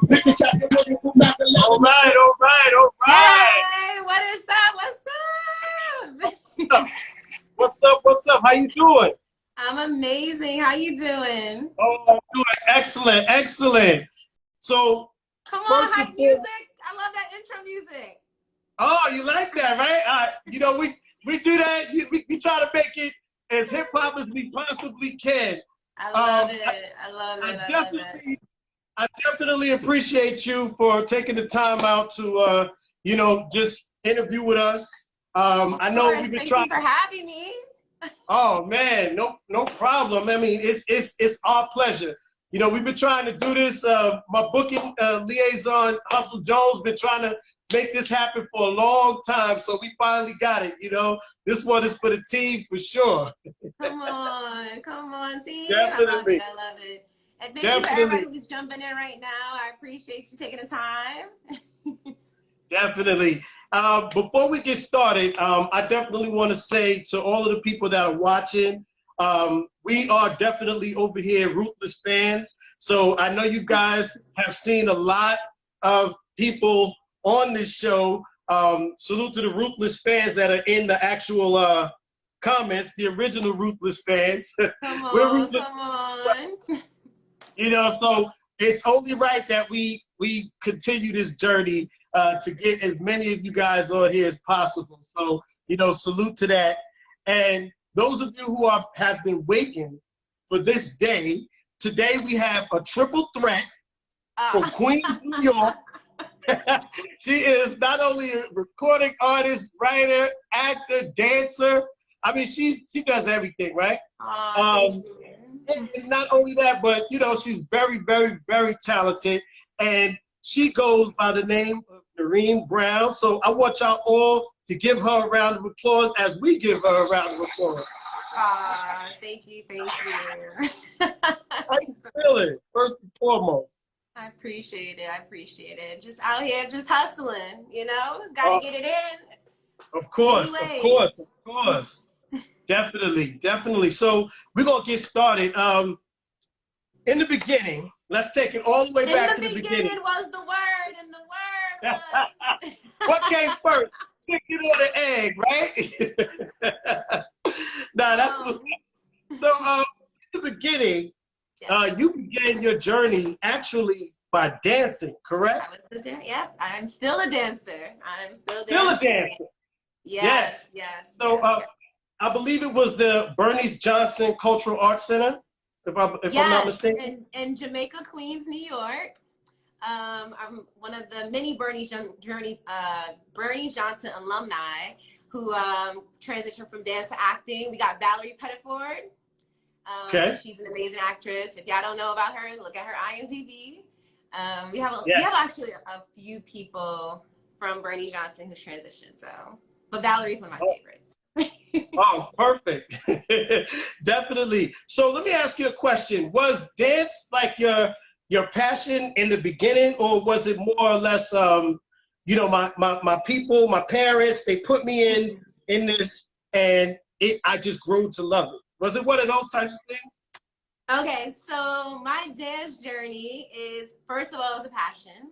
All right, all right, all right. Hey, what is up? What's up? What's up? What's up? How you doing? I'm amazing. How you doing? Oh, I'm doing excellent, excellent. So, Come on, first and hype foremost, music. I love that intro music. oh, you like that, right? We do that. We try to make it as hip hop as we possibly can. I love Um, it. I love I it. I love it. I definitely appreciate you for taking the time out to, just interview with us. Of I know course. we've been Thank trying. you for having me. Oh man, no problem. I mean, it's our pleasure. You know, we've been trying to do this. My booking liaison, Hustle Jones, been trying to make this happen for a long time. So we finally got it. You know, this one is for the team for sure. Come on, team. I love it. Definitely, I love it. And thank you for definitely. everybody who's jumping in right now. I appreciate you taking the time. Definitely. Before we get started, I definitely want to say to all of the people that are watching, we are definitely over here Ruthless fans. So I know you guys have seen a lot of people on this show. Salute to the Ruthless fans that are in the actual comments, the original Ruthless fans. Come We're on, Ruthless. come on. You know, so it's only right that we continue this journey to get as many of you guys on here as possible. So, you know, salute to that. And those of you who have been waiting for this day, today we have a triple threat from Queens, New York. She is not only a recording artist, writer, actor, dancer. I mean, she does everything, right? Thank you. And not only that, but you know, she's very, very, very talented, and she goes by the name of Nirine Brown. So I want y'all all to give her a round of applause as we give her a round of applause. Thank you, thank you. How you feeling, first and foremost? I appreciate it. I appreciate it. Just out here, just hustling. You know, got Uh, to get it in. of Many course, of course, of ways. course. Definitely, definitely. So we're gonna get started. In the beginning, let's take it all the way In back the to the beginning. beginning was the word, and the word was. What came first? Chicken or the egg, right? Nah, that's what's so. In the beginning, Yes. you began your journey actually by dancing, correct? Yes, I'm still a dancer. I'm still Still a dancing. dancer. Yes, Yes. yes, So, yes, yes. I believe it was the Bernice Johnson Cultural Arts Center, if I'm not Yes, mistaken. in Jamaica, Queens, New York. I'm one of the many Bernie Johnson alumni who transitioned from dance to acting. We got Valerie Pettiford. Okay. She's an amazing actress. If y'all don't know about her, look at her IMDb. We have Yes. actually a few people from Bernie Johnson who's transitioned. So, but Valerie's one of my favorites. Oh, perfect. Definitely. So let me ask you a question. Was dance like your passion in the beginning, or was it more or less my people, my parents, they put me in this and I just grew to love it. Was it one of those types of things? Okay, so my dance journey is, first of all, it was a passion.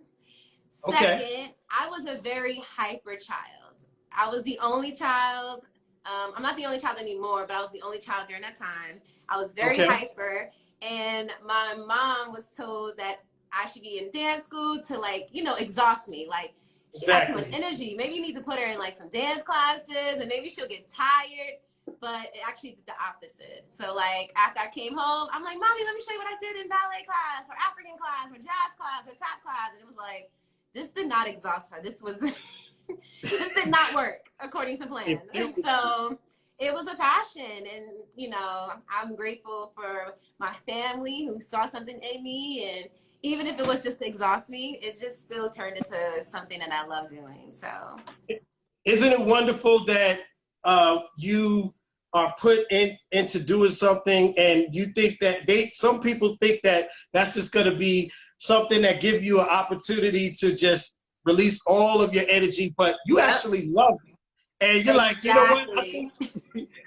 Okay. Second, I was a very hyper child. I was the only child. I'm not the only child anymore, but I was the only child during that time. I was very Okay. hyper, and my mom was told that I should be in dance school to, like, you know, exhaust me. Like, she got too much Exactly. energy. Maybe you need to put her in like some dance classes, and maybe she'll get tired. But it actually did the opposite. So, like, after I came home, I'm like, Mommy, let me show you what I did in ballet class or African class or jazz class or tap class. And it was like, this did not exhaust her. This was, this did not work according to plan. So it was a passion. And, you know, I'm grateful for my family who saw something in me. And even if it was just to exhaust me, it just still turned into something that I love doing. So. Isn't it wonderful that you are put into doing something, and you think that some people think that that's just going to be something that give you an opportunity to just release all of your energy, but you actually love it, and you're like, you know what?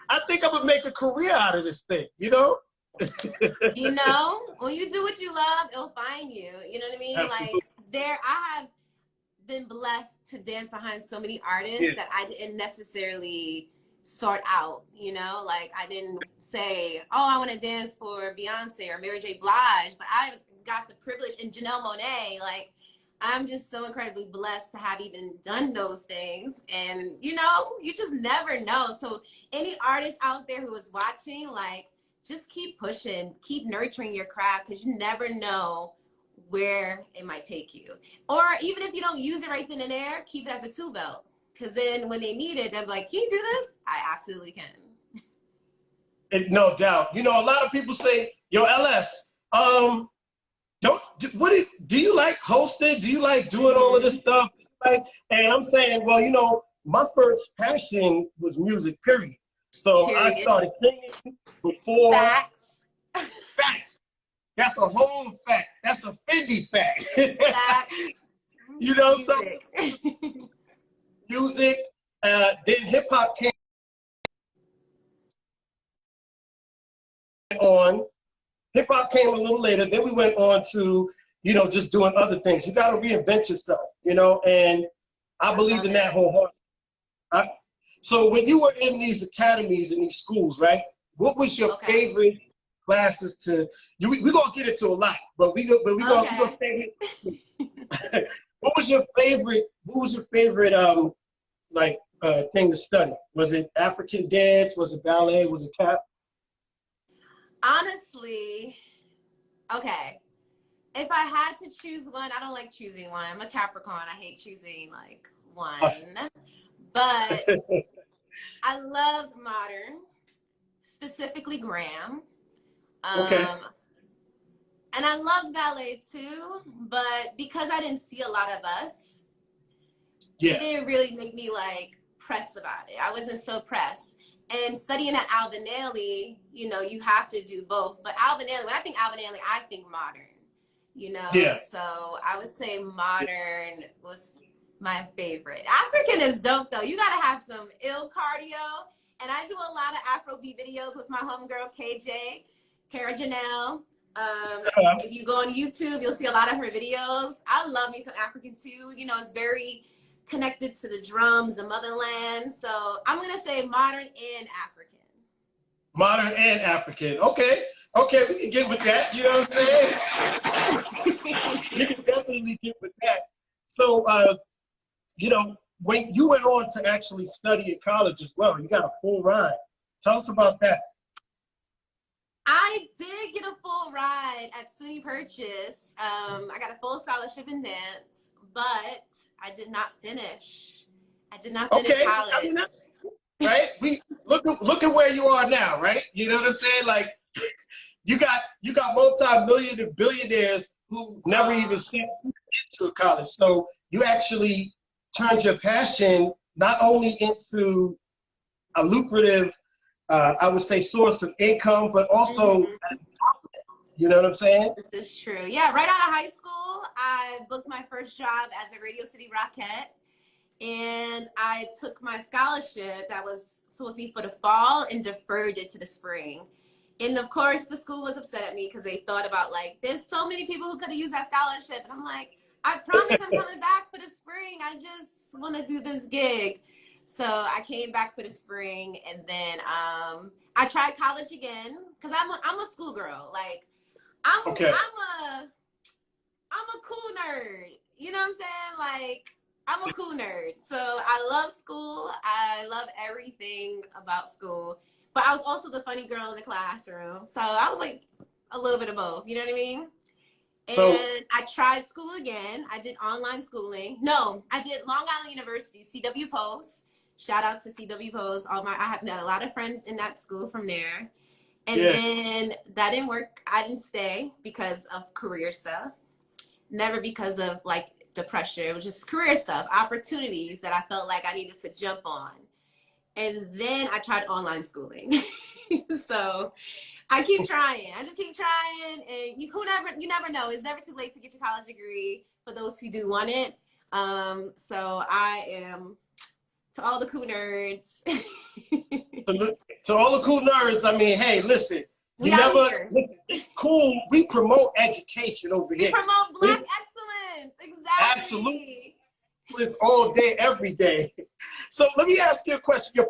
I think I'm gonna make a career out of this thing. You know. You know, when you do what you love, it'll find you. You know what I mean? Absolutely. Like, I have been blessed to dance behind so many artists that I didn't necessarily sort out, you know, like I didn't say, oh, I want to dance for Beyonce or Mary J. Blige, but I got the privilege, and Janelle Monáe, like I'm just so incredibly blessed to have even done those things. And you know, you just never know. So any artist out there who is watching, like just keep pushing, keep nurturing your craft, because you never know where it might take you. Or even if you don't use it right then and there, keep it as a tool belt. Because then when they need it, they're like, can you do this? I absolutely can. No doubt. You know, a lot of people say, yo, LS, do you like hosting? Do you like doing all of this stuff? And I'm saying, well, you know, my first passion was music, period. So I started singing before. Facts. Fact. That's a whole fact. That's a Fendi fact. Facts. You know, music. So music, then hip hop came on. Hip hop came a little later. Then we went on to, you know, just doing other things. You got to reinvent yourself, you know, and I believe in that wholeheartedly. So when you were in these academies and these schools, right? What was your favorite classes to? We're gonna get into a lot, but we gonna stay here. What was your favorite? What was your favorite thing to study? Was it African dance? Was it ballet? Was it tap? Honestly, okay. If I had to choose one, I don't like choosing one. I'm a Capricorn. I hate choosing like one. But I loved modern, specifically Graham. And I loved ballet too, but because I didn't see a lot of us, it didn't really make me like pressed about it. I wasn't so pressed. And studying at Alvin Ailey, you know, you have to do both. But Alvin Ailey, when I think Alvin Ailey, I think modern, you know? So I would say modern was my favorite. African is dope though. You gotta have some ill cardio. And I do a lot of Afrobeat videos with my homegirl, KJ, Kara Janelle. If you go on YouTube, you'll see a lot of her videos. I love me some African too. You know, it's very connected to the drums, the motherland. So I'm gonna say modern and African. Modern and African. Okay, we can get with that. You know what I'm saying? You can definitely get with that. So, you know, when you went on to actually study at college as well, you got a full ride. Tell us about that. I did get a full ride at SUNY Purchase. I got a full scholarship in dance, but I did not finish. I did not finish college. I mean, right? We look at where you are now, right? You know what I'm saying? Like you got multi-million and billionaires who never even sent into college. So you actually turned your passion not only into a lucrative, I would say, source of income, but also, you know what I'm saying? This is true. Yeah, right out of high school, I booked my first job as a Radio City Rockette. And I took my scholarship that was supposed to be for the fall and deferred it to the spring. And of course, the school was upset at me because they thought about like, there's so many people who could have used that scholarship. And I'm like, I promise I'm coming back for the spring. I just want to do this gig. So I came back for the spring, and then I tried college again because I'm a schoolgirl. Like I'm a cool nerd. You know what I'm saying? Like I'm a cool nerd. So I love school. I love everything about school. But I was also the funny girl in the classroom. So I was like a little bit of both. You know what I mean? And I tried school again. I did online schooling. No, I did Long Island University, CW Post. Shout out to CW Post. I have met a lot of friends in that school from there. And then that didn't work. I didn't stay because of career stuff. Never because of like the pressure. It was just career stuff, opportunities that I felt like I needed to jump on. And then I tried online schooling. So I keep trying. I just keep trying. And you never know. It's never too late to get your college degree for those who do want it. So I am, to all the cool nerds. To all the cool nerds, I mean, hey, listen. Listen, cool. We promote education over here. We promote Black excellence. Exactly. Absolutely. It's all day, every day. So let me ask you a question. Your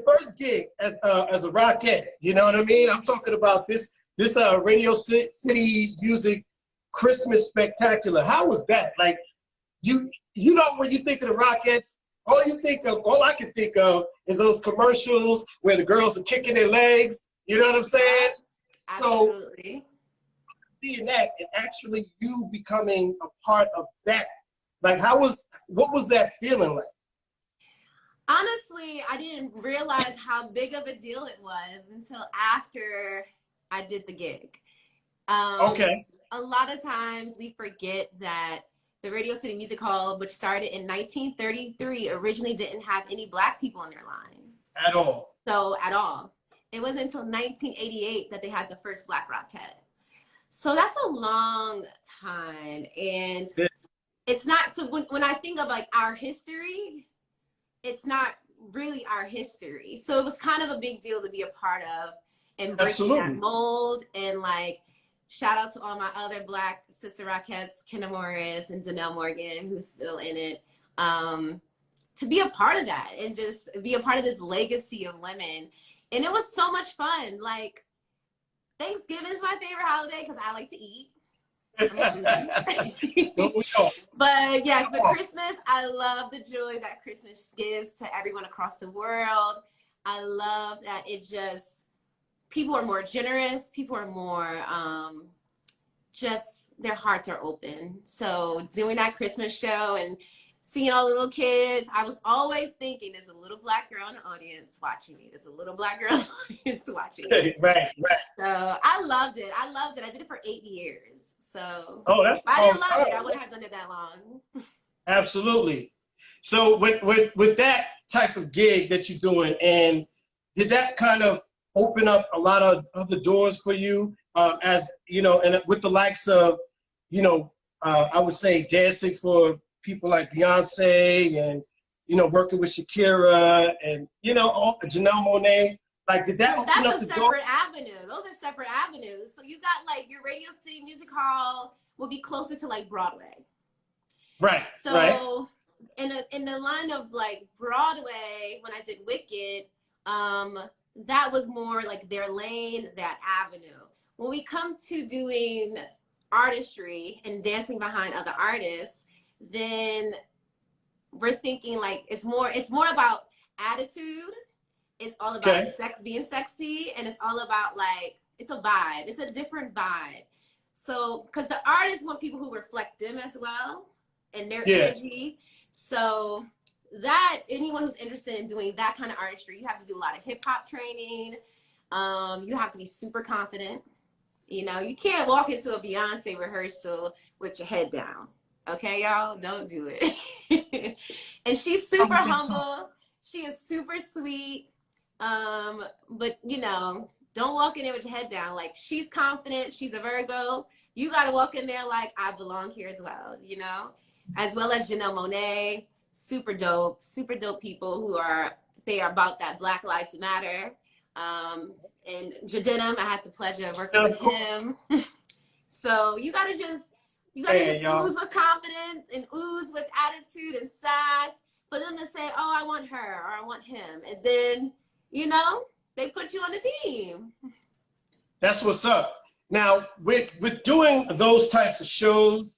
first gig as a rockette, you know what I mean? I'm talking about this Radio City Music Christmas Spectacular. How was that? Like, you know, when you think of the Rockettes, all I can think of is those commercials where the girls are kicking their legs. You know what I'm saying? Absolutely. So seeing that and actually you becoming a part of that, like, what was that feeling like? Honestly, I didn't realize how big of a deal it was until after I did the gig. Okay. A lot of times we forget that the Radio City Music Hall, which started in 1933, originally didn't have any Black people in their line. At all. So, at all. It wasn't until 1988 that they had the first Black Rockette. So that's a long time. And it's not, so when I think of like our history, it's not really our history. So it was kind of a big deal to be a part of and breaking that mold. And like, shout out to all my other Black sister Rockettes, Kenna Morris and Danelle Morgan, who's still in it, to be a part of that and just be a part of this legacy of women. And it was so much fun. Like, Thanksgiving is my favorite holiday because I like to eat. But yes, but Christmas, I love the joy that Christmas gives to everyone across the world. I love that it just, people are more generous. People are more, just their hearts are open. So doing that Christmas show and seeing all the little kids, I was always thinking there's a little Black girl in the audience watching me. There's a little Black girl in the audience watching me. Right. So I loved it. I did it for 8 years. So if I didn't love it, I wouldn't have done it that long. Absolutely. So with that type of gig that you're doing, and did that kind of open up a lot of other doors for you, as you know, and with the likes of, you know, I would say dancing for people like Beyonce and, you know, working with Shakira and, you know, Janelle Monáe, like, did that open up the door? That's a separate avenue. Those are separate avenues. So you got like your Radio City Music Hall will be closer to like Broadway. Right. So in the line of like Broadway, when I did Wicked, that was more like their lane, that avenue. When we come to doing artistry and dancing behind other artists, then we're thinking like it's more about attitude. It's all about being sexy, and it's all about like, it's a vibe. It's a different vibe. So, because the artists want people who reflect them as well and their energy. So that, anyone who's interested in doing that kind of artistry, you have to do a lot of hip hop training. You have to be super confident. You know, you can't walk into a Beyonce rehearsal with your head down. Okay, y'all, don't do it. And she's super humble. She is super sweet. But you know, don't walk in there with your head down. Like, she's confident. She's a Virgo. You got to walk in there like, I belong here as well, you know, as well as Janelle Monáe. Super dope people who are about that Black Lives Matter. And Jadenim, I had the pleasure of working with him. So you gotta just ooze with confidence and ooze with attitude and sass for them to say, oh, I want her or I want him. And then, you know, they put you on the team. That's what's up. Now, with doing those types of shows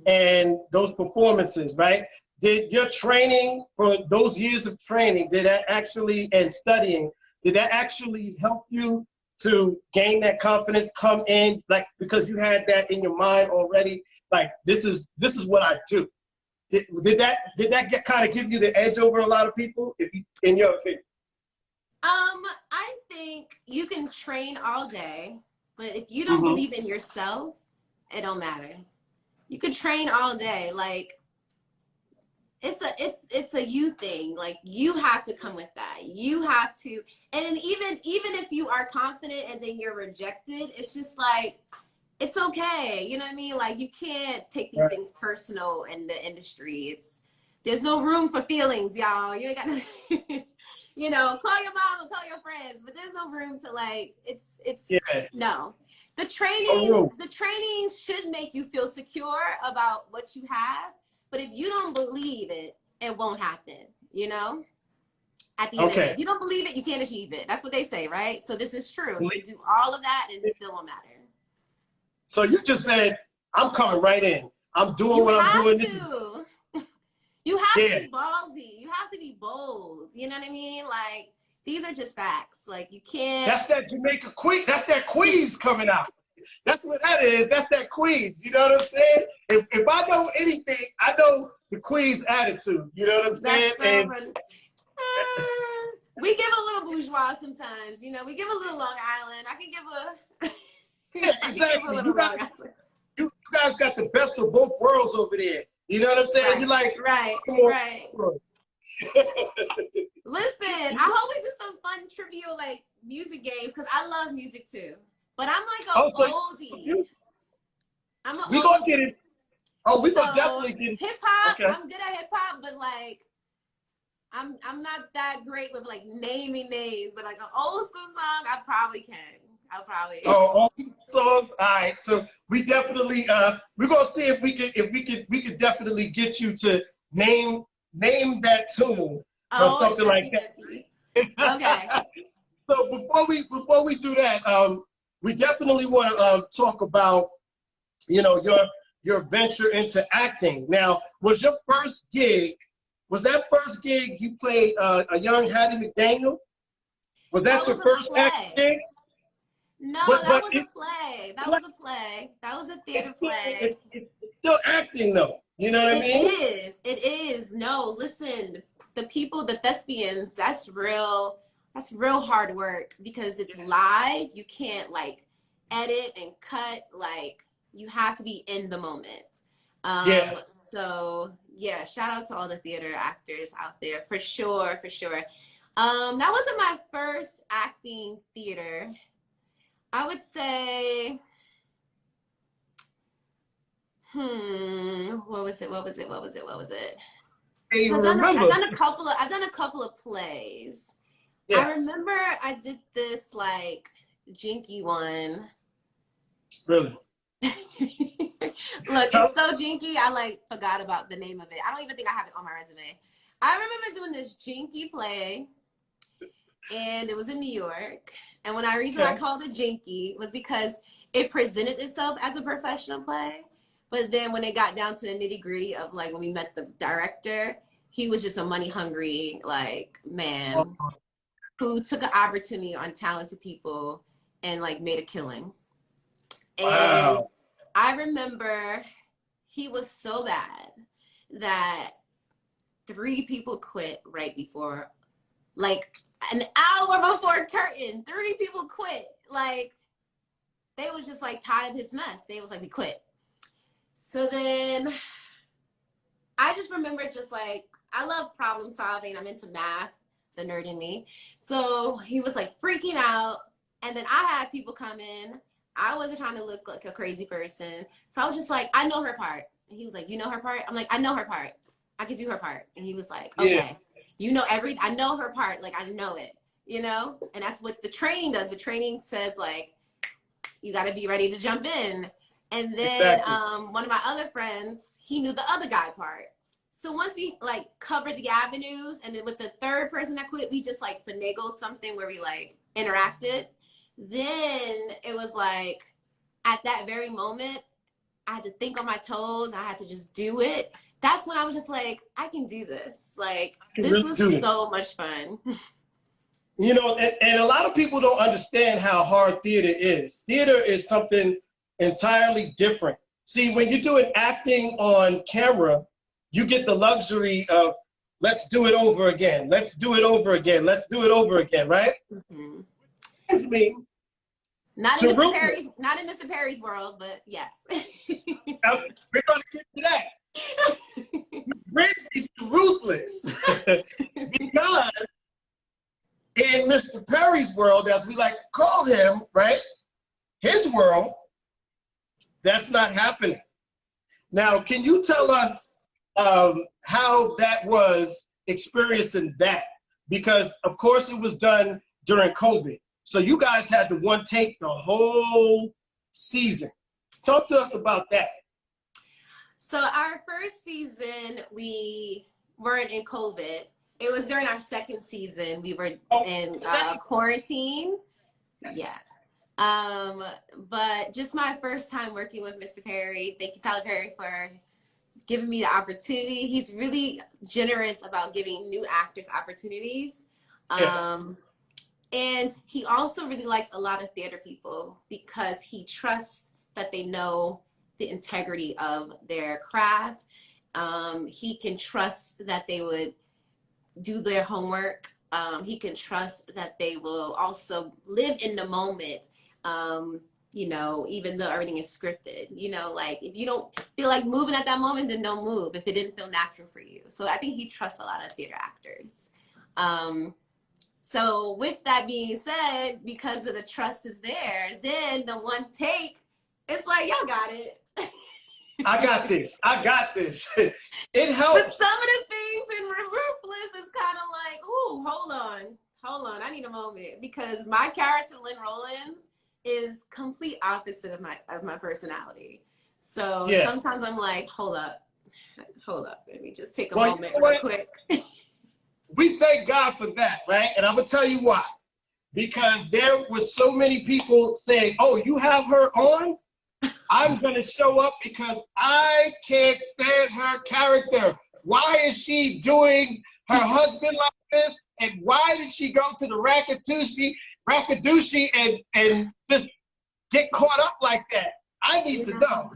and those performances, right? Did your training, for those years of training, and studying, did that actually help you to gain that confidence, come in, like, because you had that in your mind already, like, this is what I do? Did that kind of give you the edge over a lot of people, in your opinion? I think you can train all day, but if you don't believe in yourself, it don't matter. You could train all day, like, it's a you thing. Like, you have to come with that. You have to, and even if you are confident and then you're rejected, it's just like, it's okay. You know what I mean? Like, you can't take these things personal in the industry. There's no room for feelings, y'all. You ain't got no, you know, call your mom and call your friends, but there's no room to, like, no. The training should make you feel secure about what you have. But if you don't believe it, it won't happen, you know? At the end of the day, if you don't believe it, you can't achieve it. That's what they say, right? So this is true. You can do all of that and it still won't matter. So you just said, I'm coming right in. I'm doing what I'm doing. You have to be ballsy. You have to be bold. You know what I mean? Like, these are just facts. Like, you can't. That's that Jamaica Queen. That's that Queens coming out. That's what that is. That's that Queens. You know what I'm saying? If I know anything, I know the Queens attitude. You know what I'm saying? We give a little bourgeois sometimes. You know, we give a little Long Island. I can give a. Yeah, exactly. You guys got the best of both worlds over there. You know what I'm saying? Right, You're like, right. Listen, I hope we do some fun trivia, like music games, because I love music too. But I'm like an oldie. I'm an oldie. We gonna get it. Oh, we gonna definitely get it. Hip hop. Okay. I'm good at hip hop, but like, I'm not that great with like naming names. But like an old school song, I probably can. I'll probably. Oh, songs. All right. So we definitely we're gonna see if we can definitely get you to name that tune or something like that. Okay. So before we do that, we definitely want to talk about, you know, your venture into acting. Now, was that first gig you played a young Hattie McDaniel? Was that your first acting gig? No, that was a play. That was a play. That was a theater play. It's still acting though. You know what I mean? It is. No, listen, the thespians, that's real hard work because it's live. You can't like edit and cut. Like, you have to be in the moment. So yeah, shout out to all the theater actors out there for sure. That wasn't my first acting theater. I would say, what was it? I've done a couple of plays. Yeah. I remember I did this like jinky one. Really? Look, it's so jinky, I like forgot about the name of it. I don't even think I have it on my resume. I remember doing this jinky play, and it was in New York. And the reason I called it jinky was because it presented itself as a professional play. But then when it got down to the nitty gritty of like when we met the director, he was just a money hungry like man who took an opportunity on talented people and like made a killing. And I remember he was so bad that 3 people quit right before, like an hour before curtain. 3 people quit. Like, they was just like tired of his mess. They was like, we quit. So then I just remember just like, I love problem solving. I'm into math, the nerd in me. So he was like freaking out. And then I had people come in. I wasn't trying to look like a crazy person. So I was just like, I know her part. And he was like, you know her part? I'm like, I know her part. I can do her part. And he was like, okay. Yeah. You know I know her part. Like, I know it, you know? And that's what the training does. The training says like, you got to be ready to jump in. And then one of my other friends, he knew the other guy part. So once we like covered the avenues, and then with the third person that quit, we just like finagled something where we like interacted. Then it was like, at that very moment, I had to think on my toes. I had to just do it. That's when I was just like, I can do this. Like, this was so much fun. You know, and a lot of people don't understand how hard theater is. Theater is something entirely different. See, when you're doing acting on camera, you get the luxury of, let's do it over again. Let's do it over again. Let's do it over again, right? Mm-hmm. It's me. Not in Mr. Perry's world, but yes. We're going to get to that. Brings me to Ruthless. Because in Mr. Perry's world, as we like to call him, right? His world, that's not happening. Now, can you tell us how that was experiencing that? Because, of course, it was done during COVID. So you guys had to one take the whole season. Talk to us about that. So our first season, we weren't in COVID. It was during our second season. We were in quarantine. Yes. Yeah. But just my first time working with Mr. Pery. Thank you, Tyler Pery, for giving me the opportunity. He's really generous about giving new actors opportunities. And he also really likes a lot of theater people because he trusts that they know the integrity of their craft. He can trust that they would do their homework. He can trust that they will also live in the moment, you know, even though everything is scripted. You know, like if you don't feel like moving at that moment, then don't move if it didn't feel natural for you. So I think he trusts a lot of theater actors. So with that being said, because of the trust is there, then the one take, it's like, y'all got it. I got this. I got this. It helps. But some of the things in Ruthless is kind of like, ooh, hold on. I need a moment, because my character, Lynn Rollins, is complete opposite of my personality. So sometimes I'm like, hold up. Let me just take a moment real quick. We thank God for that, right? And I'm gonna tell you why. Because there were so many people saying, oh, you have her on? I'm gonna show up because I can't stand her character. Why is she doing her husband like this? And why did she go to the Rackadooshie and just get caught up like that? I need to know.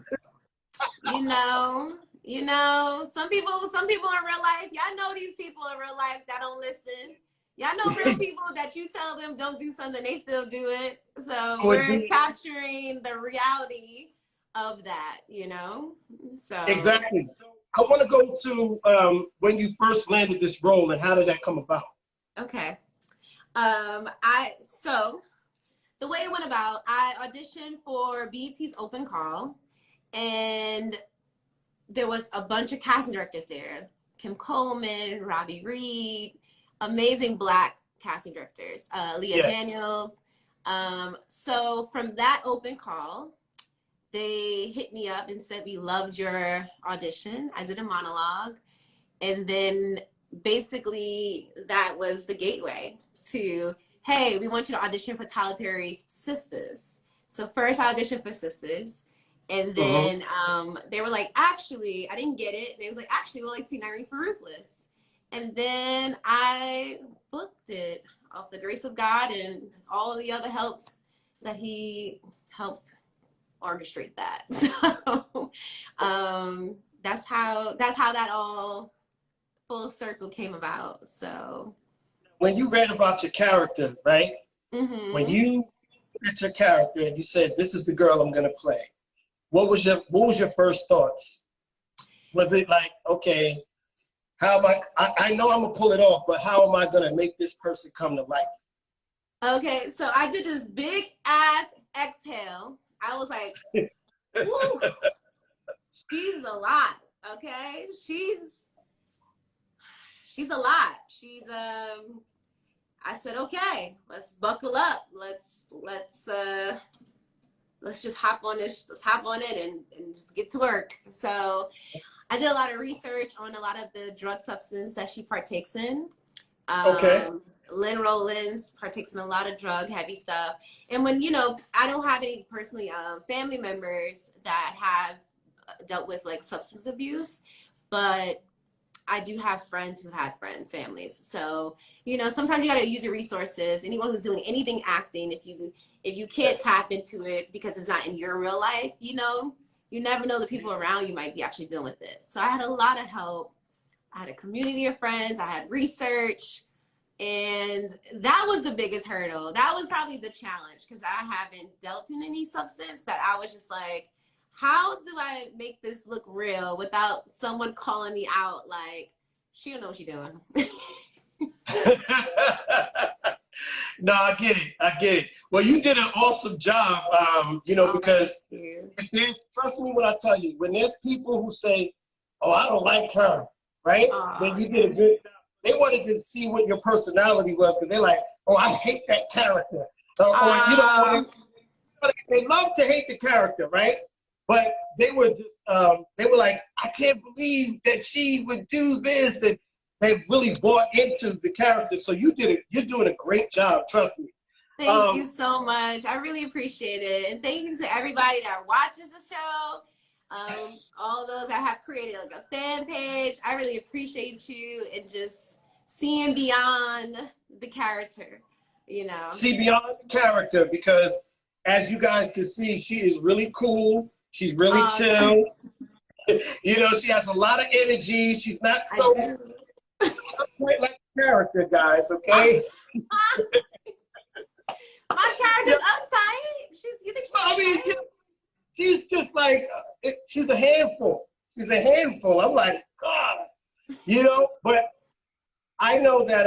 You know, some people in real life, y'all know these people in real life that don't listen. Y'all know real people that you tell them don't do something, they still do it. So we're capturing the reality of that, you know? So exactly. I want to go to when you first landed this role and how did that come about? Okay. So the way it went about, I auditioned for BET's Open Call, and there was a bunch of casting directors there. Kim Coleman, Robbie Reed, amazing Black casting directors, Leah Daniels. So from that open call, they hit me up and said, we loved your audition. I did a monologue. And then basically that was the gateway to, hey, we want you to audition for Tyler Perry's Sisters. So first I auditioned for Sisters. And then they were like, actually, I didn't get it. They was like, actually, we'll like to see Nirine for Ruthless. And then I booked it off the grace of God and all of the other helps that he helped orchestrate that. So that's how that all full circle came about. So when you read about your character, right? When you looked at your character and you said, this is the girl I'm gonna play, what was your first thoughts? Was it like, okay, how am I know I'm gonna pull it off, but how am I gonna make this person come to life? Okay, so I did this big ass exhale. I was like, woo, she's a lot, okay? She's a lot. I said, okay, let's buckle up. Let's just hop on this. Let's hop on it and just get to work. So I did a lot of research on a lot of the drug substance that she partakes in. Lynn Rollins partakes in a lot of drug heavy stuff. And when, you know, I don't have any personally family members that have dealt with like substance abuse, but I do have friends who had families. So, you know, sometimes you got to use your resources. Anyone who's doing anything acting, if you can't tap into it because it's not in your real life, you know, you never know the people around you might be actually dealing with it. So I had a lot of help. I had a community of friends. I had research. And that was the biggest hurdle. That was probably the challenge because I haven't dealt in any substance that I was just like, how do I make this look real without someone calling me out like, she don't know what she's doing. No, I get it. Well, you did an awesome job, you know, because trust me when I tell you, when there's people who say, oh, I don't like her, right? Then you did a good job. They wanted to see what your personality was because they're like, oh, I hate that character. Or, you know, they love to hate the character, right? But they were just, they were like, I can't believe that she would do this. And they really bought into the character. So you're doing a great job, trust me. Thank you so much. I really appreciate it. And thank you to everybody that watches the show. Yes. All those that have created like a fan page. I really appreciate you and just seeing beyond the character, you know. See beyond the character, because as you guys can see, she is really cool. She's really chill. You know, she has a lot of energy. She's not so quite like the character, guys, okay? My character's uptight. You think she's uptight? She's just like, she's a handful. She's a handful. I'm like, God, you know, but I know that,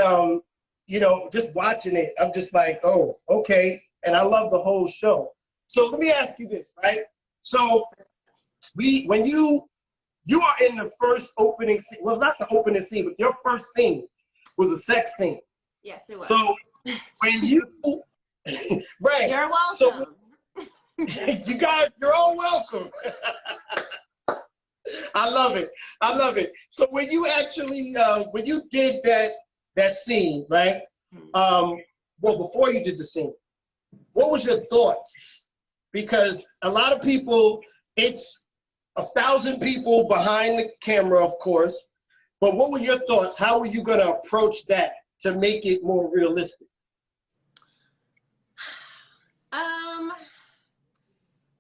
you know, just watching it, I'm just like, oh, okay. And I love the whole show. So let me ask you this, right? So when you are in the first opening scene, well, not the opening scene, but your first scene was a sex scene. Yes, it was. So when you, right. You're welcome. So, you guys, you're all welcome. I love it. I love it. So when you actually, when you did that scene, right? Well, before you did the scene, what was your thoughts? Because a lot of people, it's 1,000 people behind the camera, of course. But what were your thoughts? How were you going to approach that to make it more realistic?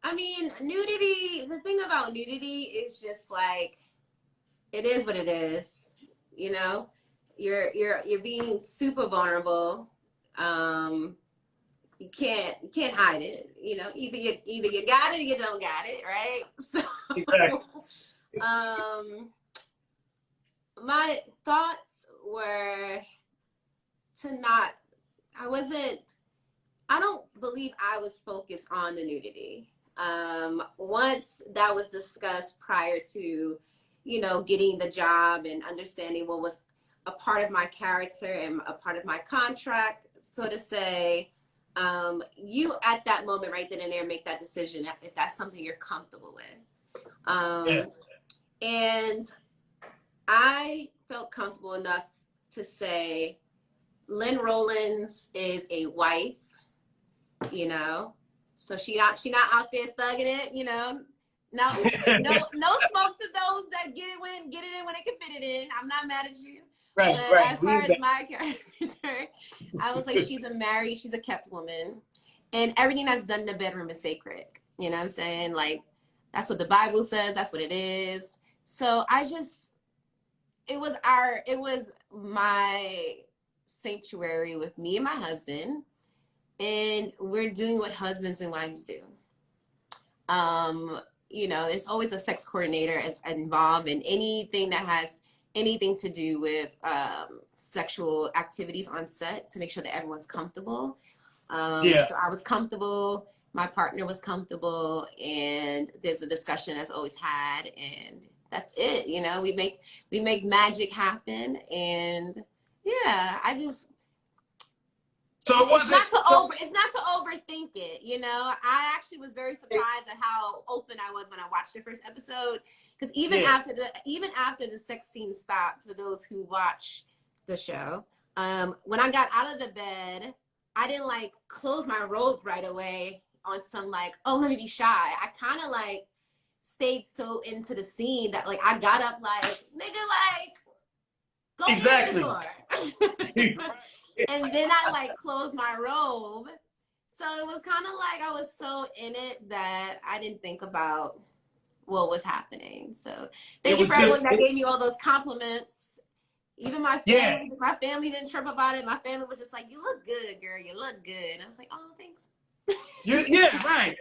I mean, nudity, the thing about nudity is just like, it is what it is, you know? You're being super vulnerable. You can't hide it, you know? Either you got it or you don't got it, right? So Exactly. my thoughts were I don't believe I was focused on the nudity. Once that was discussed prior to, you know, getting the job and understanding what was a part of my character and a part of my contract, so to say, you at that moment right then and there make that decision if that's something you're comfortable with. Yeah. And I felt comfortable enough to say Lynn Rollins is a wife, you know, so she not out there thugging it, you know. No smoke to those that get it in when they can fit it in. I'm not mad at you. Right, but right. As far as my character, I was like, she's a kept woman, and everything that's done in the bedroom is sacred. You know what I'm saying? Like, that's what the Bible says. That's what it is. So it was my sanctuary with me and my husband, and we're doing what husbands and wives do. You know, there's always a sex coordinator involved in anything that has anything to do with sexual activities on set to make sure that everyone's comfortable. So I was comfortable, my partner was comfortable, and there's a discussion that's always had, and that's it. You know, we make magic happen, and yeah, So it's not to overthink it, you know. I actually was very surprised at how open I was when I watched the first episode, because even after the sex scene stopped, for those who watch the show, when I got out of the bed, I didn't like close my robe right away on some like, oh, let me be shy. I kind of like stayed so into the scene that like I got up like, nigga, like, go exactly. The door. And then I like closed my robe. So it was kind of like I was so in it that I didn't think about what was happening. So thank you for everyone that gave me all those compliments. Even my family didn't trip about it. My family was just like, you look good, girl. You look good. And I was like, oh, thanks. Right.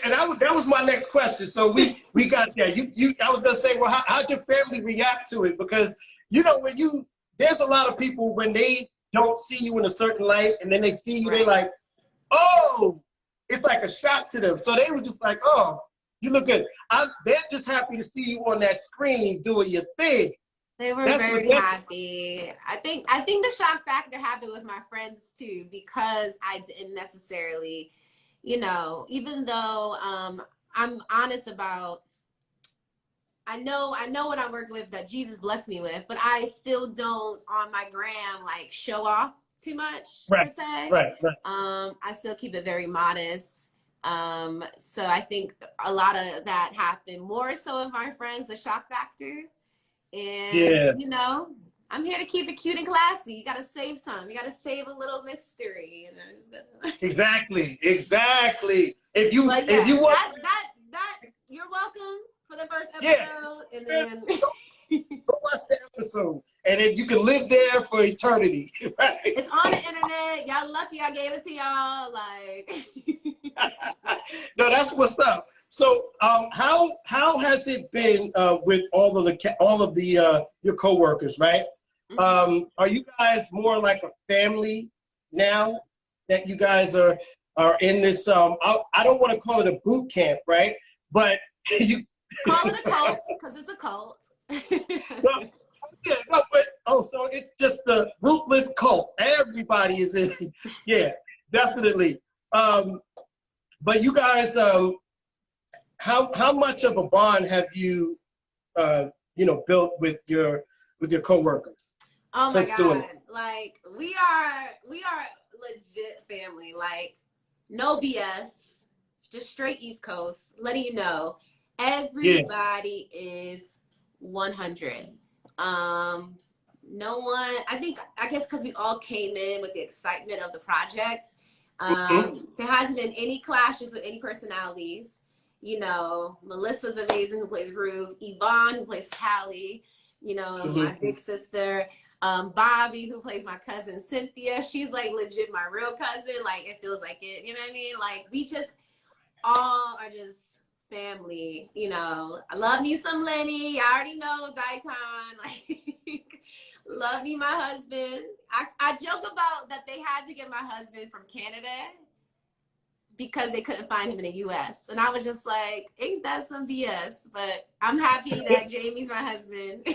And that was my next question. So we got there. I was gonna say, well, how'd your family react to it? Because you know, there's a lot of people when they don't see you in a certain light, and then they see you, they're like, oh, it's like a shock to them. So they were just like, oh, you look good. They're just happy to see you on that screen doing your thing. They were very happy. I think the shock factor happened with my friends too, because I didn't necessarily you know, even though I'm honest about, I know what I'm working with that Jesus blessed me with, but I still don't on my gram like show off too much per se. Right. I still keep it very modest. So I think a lot of that happened more so with my friends, the shock factor. And you know, I'm here to keep it cute and classy. You gotta save some. You gotta save a little mystery. You know, just gonna... Exactly. If you want that you're welcome for the first episode, and then go watch the episode, and then you can live there for eternity. Right? It's on the internet. Y'all lucky I gave it to y'all. Like, no, that's what's up. So, how has it been with all of the your coworkers, right? mm-hmm. Are you guys more like a family now that you guys are in this? I don't want to call it a boot camp, right? But you call it a cult because it's a cult. So it's just the Ruthless cult. Everybody is in. Yeah, definitely. But you guys, how much of a bond have you, built with your coworkers? Oh my God! Like we are legit family. Like no BS, just straight East Coast. Letting you know, everybody is 100. No one. I guess because we all came in with the excitement of the project. There hasn't been any clashes with any personalities. You know, Melissa's amazing, who plays Ruth. Yvonne, who plays Callie. You know, my big sister. Bobby, who plays my cousin Cynthia. She's like legit my real cousin. Like it feels like it. You know what I mean? Like we just all are just family. You know, I love me some Lenny. I already know Daikon. Like love me my husband. I joke about that they had to get my husband from Canada because they couldn't find him in the US. And I was just like, ain't that some BS? But I'm happy that Jamie's my husband.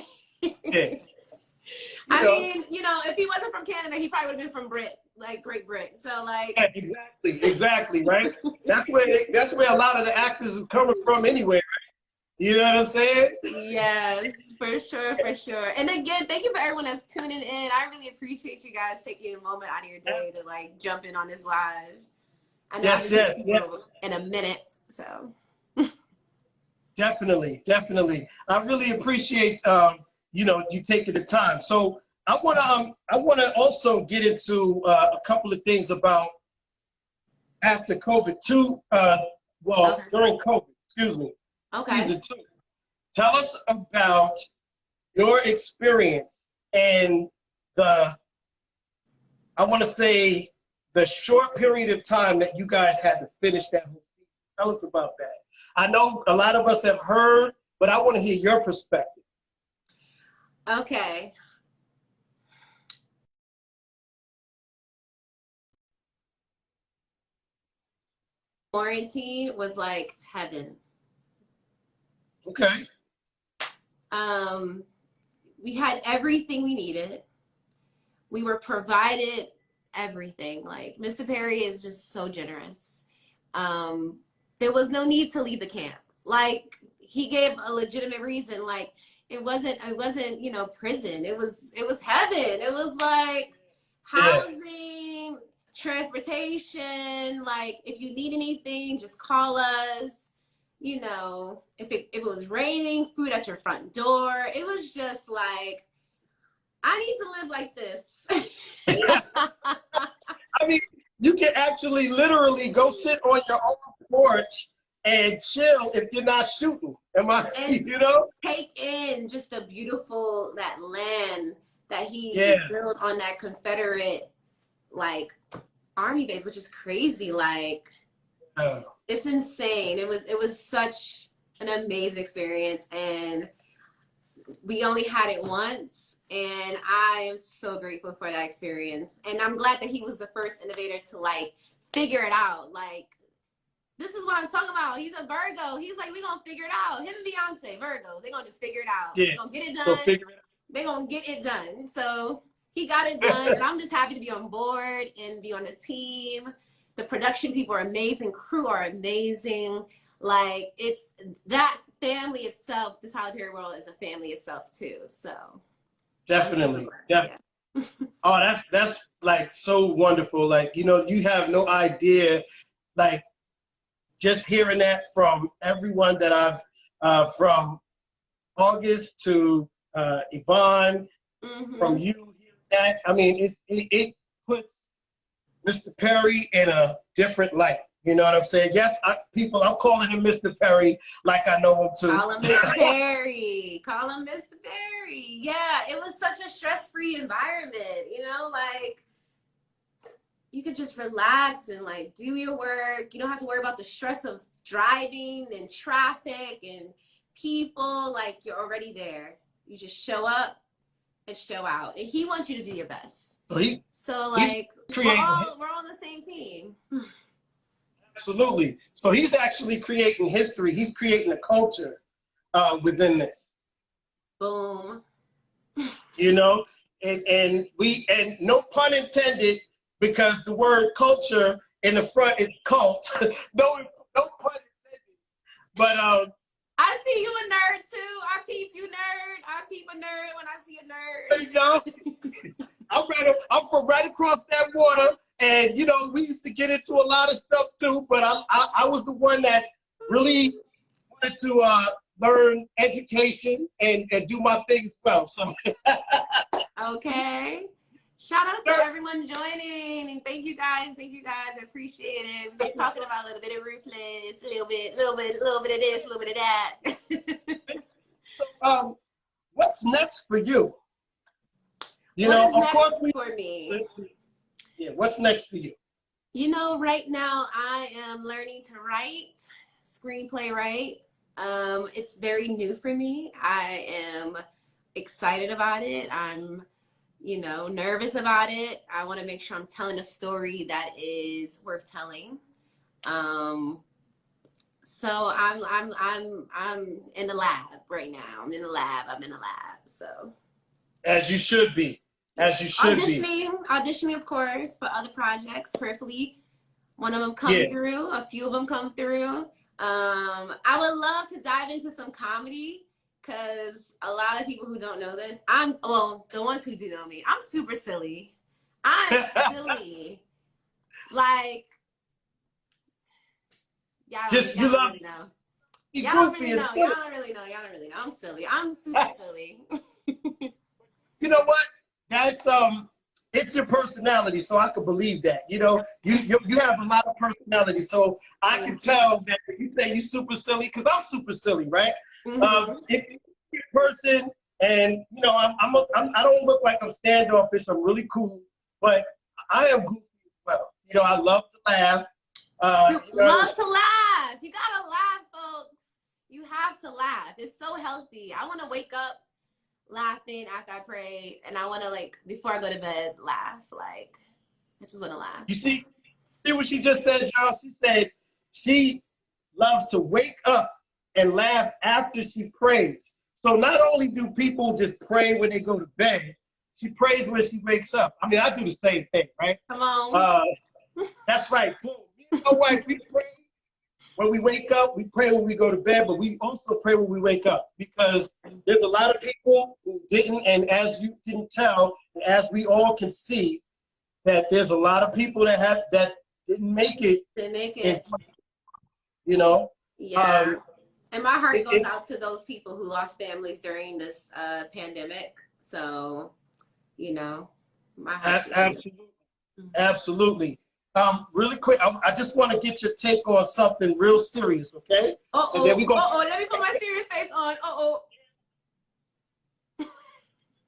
I mean, you know, if he wasn't from Canada, he probably would have been from Great Britain. So like, yeah, exactly, right? That's where a lot of the actors are coming from anyway, right? You know what I'm saying? Yes, for sure. And again, thank you for everyone that's tuning in. I really appreciate you guys taking a moment out of your day to like jump in on this live. I know in a minute, so. Definitely. I really appreciate you taking the time. So I wanna also get into a couple of things about after COVID too. During COVID, excuse me. Okay. Season 2. Tell us about your experience and the short period of time that you guys had to finish that whole season. Tell us about that. I know a lot of us have heard, but I want to hear your perspective. Okay. Quarantine was like heaven. Okay. We had everything we needed. We were provided everything. Like Mr. Pery is just so generous. There was no need to leave the camp. Like he gave a legitimate reason. Like it wasn't, prison. It was heaven. It was like housing, transportation. Like if you need anything, just call us. You know, if it was raining, food at your front door. It was just like, I need to live like this. I mean, you can actually literally go sit on your own porch and chill if you're not shooting. Take in just the beautiful, that land that he built on that Confederate, like, army base, which is crazy. Like, it's insane. It was such an amazing experience, and we only had it once, and I am so grateful for that experience. And I'm glad that he was the first innovator to like figure it out. Like, this is what I'm talking about. He's a Virgo. He's like, we gonna figure it out. Him and Beyonce, Virgo, they gonna just figure it out. They gonna get it done. They gonna get it done. So he got it done, and I'm just happy to be on board and be on the team. The production people are amazing. Crew are amazing. Like, it's that family itself, the Tyler Perry world is a family itself too. So Definitely. Yeah. Oh, that's like so wonderful. Like, you know, you have no idea, like just hearing that from everyone that I've from August to Yvonne, from you, that I mean, it puts Mr. Pery in a different light. You know what I'm saying? Yes, I'm calling him Mr. Pery like I know him too. Call him Mr. Pery. Call him Mr. Pery. Yeah, it was such a stress-free environment, you know, like you could just relax and like do your work. You don't have to worry about the stress of driving and traffic and people. Like, you're already there. You just show up and show out. And he wants you to do your best. So like we're all on the same team. Absolutely. So he's actually creating history. He's creating a culture within this. Boom. You know, and no pun intended, because the word culture in the front is cult. no pun intended. But I see you a nerd too. I peep you nerd. I peep a nerd when I see a nerd. You know, I'm from right across that water. And, you know, we used to get into a lot of stuff too, but I was the one that really wanted to learn education and do my thing as well. So. Okay. Shout out to everyone joining, and thank you guys. I appreciate it. We're just talking about a little bit of Ruthless, a little bit of this, a little bit of that. So, what's next for you? You what know, is of next course for me? Yeah, what's next for you? You know, right now I am learning to write, screenplay write. It's very new for me. I am excited about it. I'm, you know, nervous about it. I want to make sure I'm telling a story that is worth telling. So I'm in the lab right now. I'm in the lab. So As you should be. As you should be. Auditioning, of course, for other projects. Prayerfully, one of them come through. A few of them come through. I would love to dive into some comedy, because a lot of people who don't know this, the ones who do know me, I'm super silly. I'm silly. Like, y'all don't really know. Y'all don't really know. I'm silly. I'm super silly. You know what? That's it's your personality, so I could believe that. You know, you have a lot of personality, so I can tell that when you say you super silly, because I'm super silly, right? If you're a person, and you know, I don't look like I'm standoffish. I'm really cool, but I am goofy as well. You know, I love to laugh. Love to laugh. You gotta laugh, folks. You have to laugh. It's so healthy. I want to wake up laughing after I pray, and I want to, like, before I go to bed, laugh. Like, I just want to laugh. You see what she just said, John? She said she loves to wake up and laugh after she prays. So not only do people just pray when they go to bed, she prays when she wakes up. I mean, I do the same thing, right? Come on. That's right. Boom. You know what? We pray when we wake up, we pray when we go to bed, but we also pray when we wake up, because there's a lot of people who didn't, and as you can tell, as we all can see, that there's a lot of people that didn't make it. Didn't make it. You know? Yeah. And my heart goes out to those people who lost families during this pandemic. So, you know, my heart. Absolutely. Really quick, I just want to get your take on something real serious, okay? And then we go. Let me put my serious face on.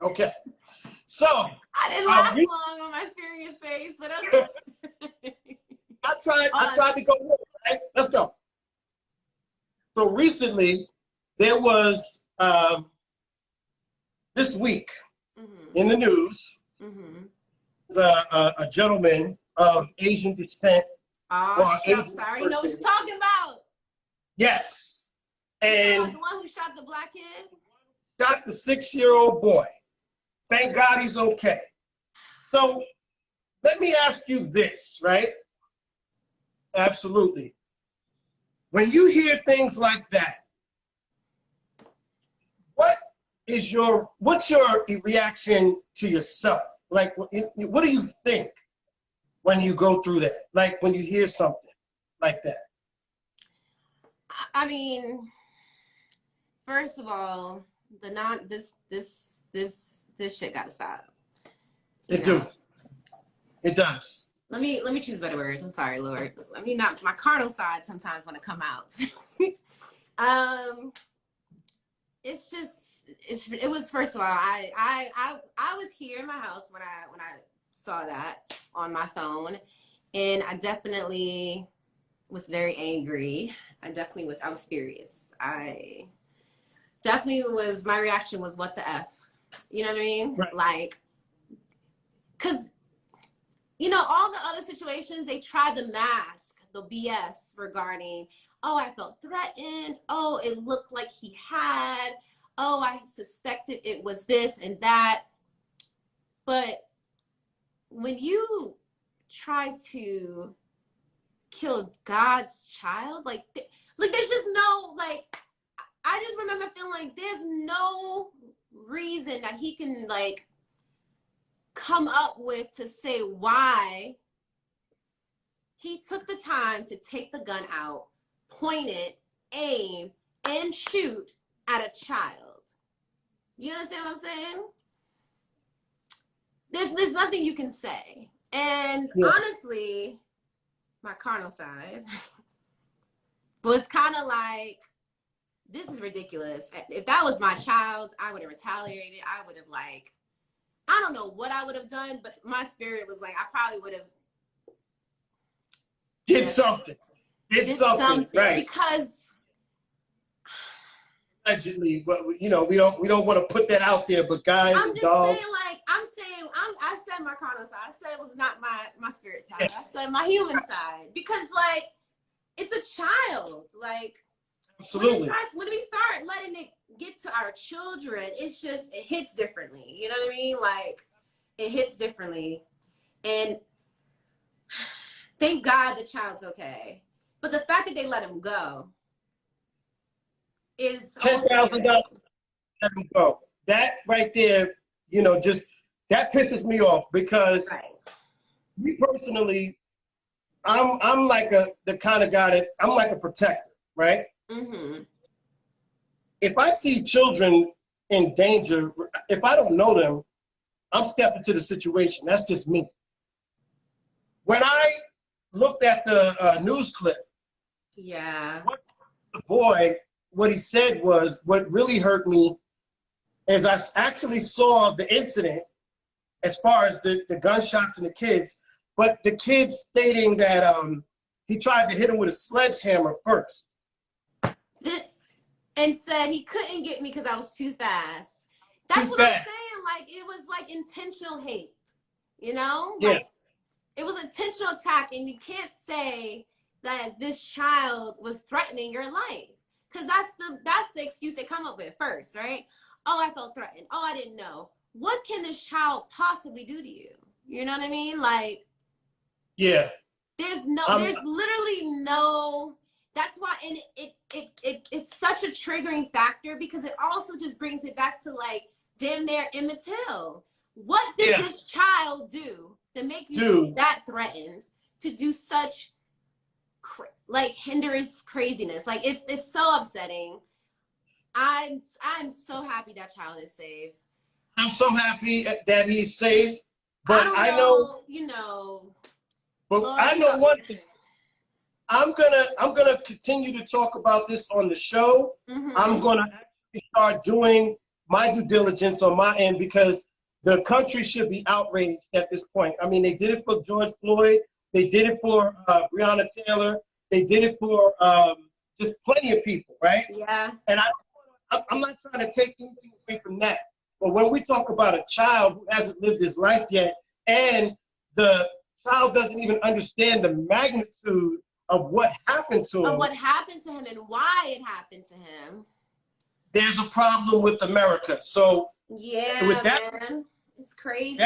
Okay. So. I didn't last long on my serious face, but okay. I tried to go with it, right? Let's go. So recently, there was this week in the news, a gentleman of Asian descent. Oh, shucks, I already know what you're talking about. Yes. And the one who shot the black kid? Shot the 6-year-old boy. Thank God he's okay. So let me ask you this, right? Absolutely. When you hear things like that, what's your reaction to yourself? Like, what do you think when you go through that? Like when you hear something like that? I mean, first of all, this shit gotta stop. It does. Let me choose better words. I'm sorry, Lord. I mean, not my carnal side sometimes want to come out. It was, first of all, I was here in my house when I saw that on my phone, and I definitely was very angry. I was furious. My reaction was, what the F? You know what I mean? Right. Like, cause all the other situations, they tried to mask the BS regarding, oh, I felt threatened. Oh, it looked like he had. Oh, I suspected it was this and that. But when you try to kill God's child, like there's just no, like, I just remember feeling like there's no reason that he can, like, come up with to say why he took the time to take the gun out, point it, aim, and shoot at a child. You understand what I'm saying? There's nothing you can say. And honestly, my carnal side was kind of like, this is ridiculous. If that was my child, I would have retaliated. I would have, like, I don't know what I would have done, but my spirit was like, I probably would have did something, right? Because allegedly, but we don't want to put that out there. But guys, I'm just saying, I said my carnal side. I said it was not my spirit side. I said my human side, because, like, it's a child. Like, absolutely. When we start letting it get to our children, it hits differently. You know what I mean? Like, it hits differently. And thank God the child's okay. But the fact that they let him go is $10,000 let him go. That right there, just that pisses me off, because me personally, I'm like the kind of guy that I'm like a protector, right? Mm-hmm. If I see children in danger, if I don't know them, I'm stepping to the situation. That's just me. When I looked at the news clip, the boy, what he said was, what really hurt me is I actually saw the incident as far as the gunshots and the kids, but the kids stating that he tried to hit him with a sledgehammer first. And said he couldn't get me because I was too fast. That's what I'm saying. Like, it was like intentional hate, Like, it was intentional attack, and you can't say that this child was threatening your life, because that's the excuse they come up with first, right? Oh, I felt threatened. Oh, I didn't know. What can this child possibly do to you? You know what I mean? Like, there's literally no. That's why, and it's such a triggering factor, because it also just brings it back to, like, damn near Emmett Till. What did this child do to make you feel that threatened to do such hindrance craziness? Like, it's so upsetting. I'm so happy that child is safe. I'm so happy that he's safe, but I know But I know one thing. I'm gonna continue to talk about this on the show. Mm-hmm. I'm gonna actually start doing my due diligence on my end, because the country should be outraged at this point. I mean, they did it for George Floyd. They did it for Breonna Taylor. They did it for just plenty of people, right? Yeah. And I'm not trying to take anything away from that. But when we talk about a child who hasn't lived his life yet, and the child doesn't even understand the magnitude of what happened to him. Of what happened to him and why it happened to him. There's a problem with America. So with that, man, it's crazy.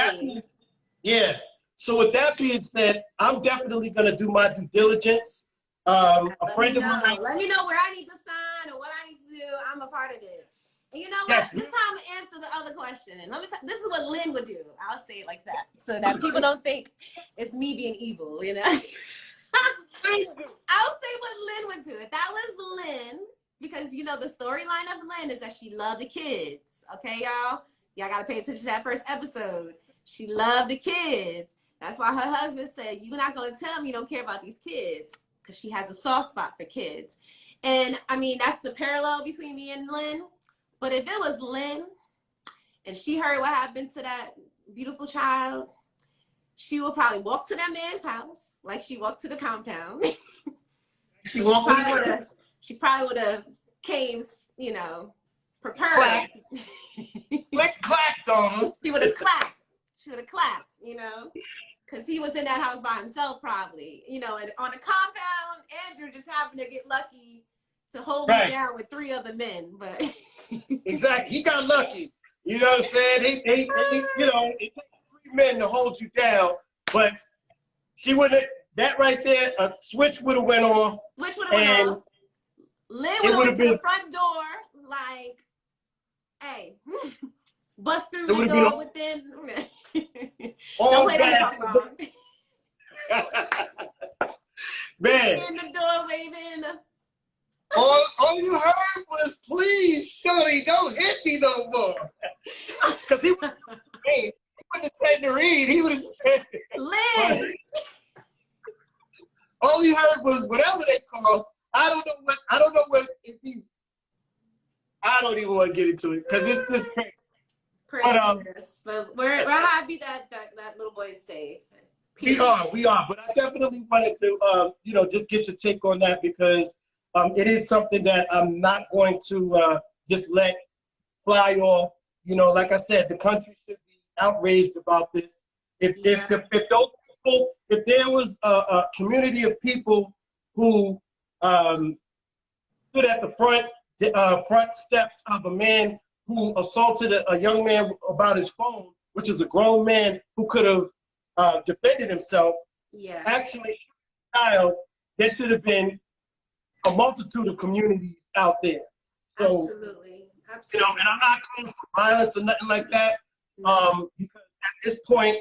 So with that being said, I'm definitely gonna do my due diligence. A friend of mine. Let me know where I need to sign or what I need to do. I'm a part of it. And you know what? Yes. This time I'm gonna answer the other question. And this is what Lynn would do. I'll say it like that, so that people don't think it's me being evil. You know. I'll say what Lynn would do. If that was Lynn, because you know the storyline of Lynn is that she loved the kids. Okay, y'all. Y'all gotta pay attention to that first episode. She loved the kids. That's why her husband said, "You're not gonna tell me you don't care about these kids," because she has a soft spot for kids. And I mean, that's the parallel between me and Lynn. But if it was Lynn and she heard what happened to that beautiful child, she would probably walk to that man's house like she walked to the compound. She probably would have came, you know, prepared. Clacked on him. She would have clapped. She would have clapped, you know, because he was in that house by himself probably. You know, and on the compound, Andrew just happened to get lucky to hold me down with 3 other men, but exactly, he got lucky. You know what I'm saying? He you know, it takes 3 men to hold you down, but she wouldn't. That right there, a switch would have went off. Switch would have went off. Lynn would have went to the front door like, "Hey, bust through the door within." Don't play that song. Man, in the door waving. All you heard was, "Please, Shorty, don't hit me no more." Because he wouldn't have said Nirine, he would have said Lynn. All you heard was whatever they call. I don't know what if he's. I don't even want to get into it because it's just crazy. But we're happy that little boy is safe. We are. But I definitely wanted to, you know, just get your take on that because it is something that I'm not going to just let fly off. You know, like I said, the country should be outraged about this. If those people, if there was a community of people who stood at the front steps of a man who assaulted a young man about his phone, which is a grown man who could have defended himself. Yeah. Actually, child, there should have been a multitude of communities out there. So, absolutely. You know, and I'm not calling for violence or nothing like that, because at this point,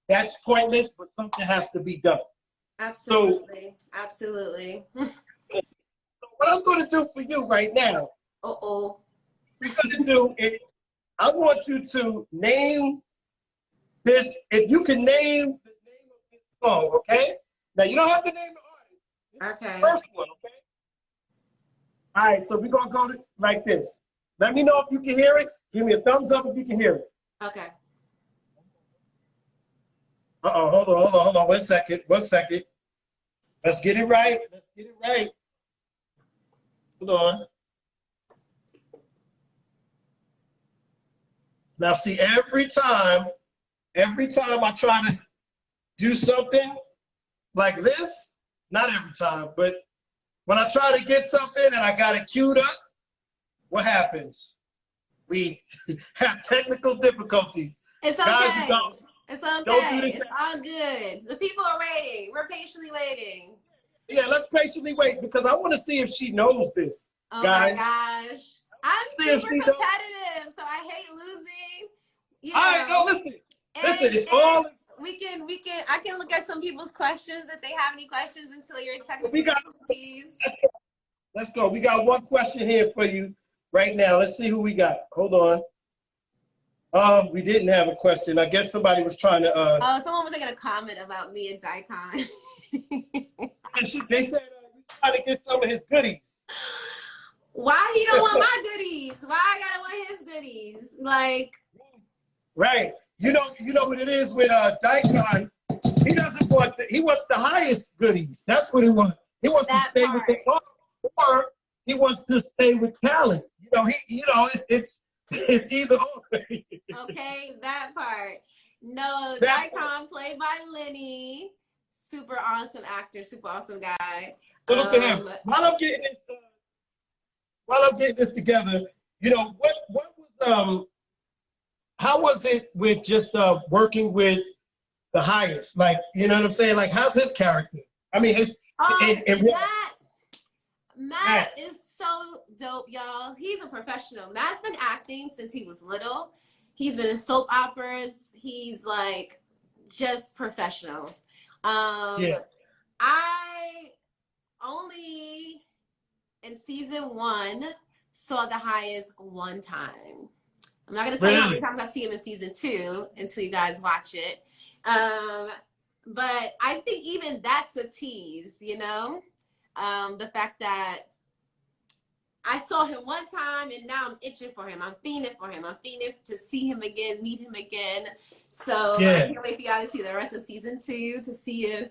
that's pointless, but something has to be done. Absolutely. Absolutely. So what I'm going to do for you right now, what we're going to do is, I want you to name this, if you can name the name of this song, okay? Now, you don't have to name the artist. Okay. First one, okay? All right, so we're going to go like this. Let me know if you can hear it. Give me a thumbs up if you can hear it. Okay. Hold on. 1 second. Let's get it right. Hold on. Now, see, every time I try to do something like this, not every time, but when I try to get something and I got it queued up, what happens? We have technical difficulties. It's okay. Guys, it's okay. It's all good. The people are waiting. We're patiently waiting. Yeah, let's patiently wait because I want to see if she knows this. Oh guys. My gosh. I'm super competitive, so I hate losing. You know, all right, no, listen, it's all. I can look at some people's questions if they have any questions until you're technical difficulties. Let's go. We got one question here for you right now. Let's see who we got. Hold on. We didn't have a question. I guess somebody was trying to. Someone was making a comment about me and Daikon. They said you trying to get some of his goodies. Why he don't want my goodies? Why I gotta want his goodies? Like. Right. You know what it is with Daikon. He doesn't want he wants the highest goodies. That's what he wants. He wants to stay with the car, or he wants to stay with talent. It's either or. Okay, that part. No, Daikon played by Lenny. Super awesome actor, super awesome guy. So look at him. While I'm getting this together, what was how was it with just working with the highest? Like, you know what I'm saying? Like, how's his character? I mean, his Matt is so dope, y'all. He's a professional. Matt's been acting since he was little. He's been in soap operas. He's like just professional. I only in season 1 saw the highest one time. I'm not gonna tell you how many times I see him in season 2 until you guys watch it. But I think even that's a tease, you know? The fact that I saw him one time and now I'm itching for him. I'm fiending for him. I'm fiending to see him again, meet him again. So I can't wait for y'all to see the rest of season 2 to see if,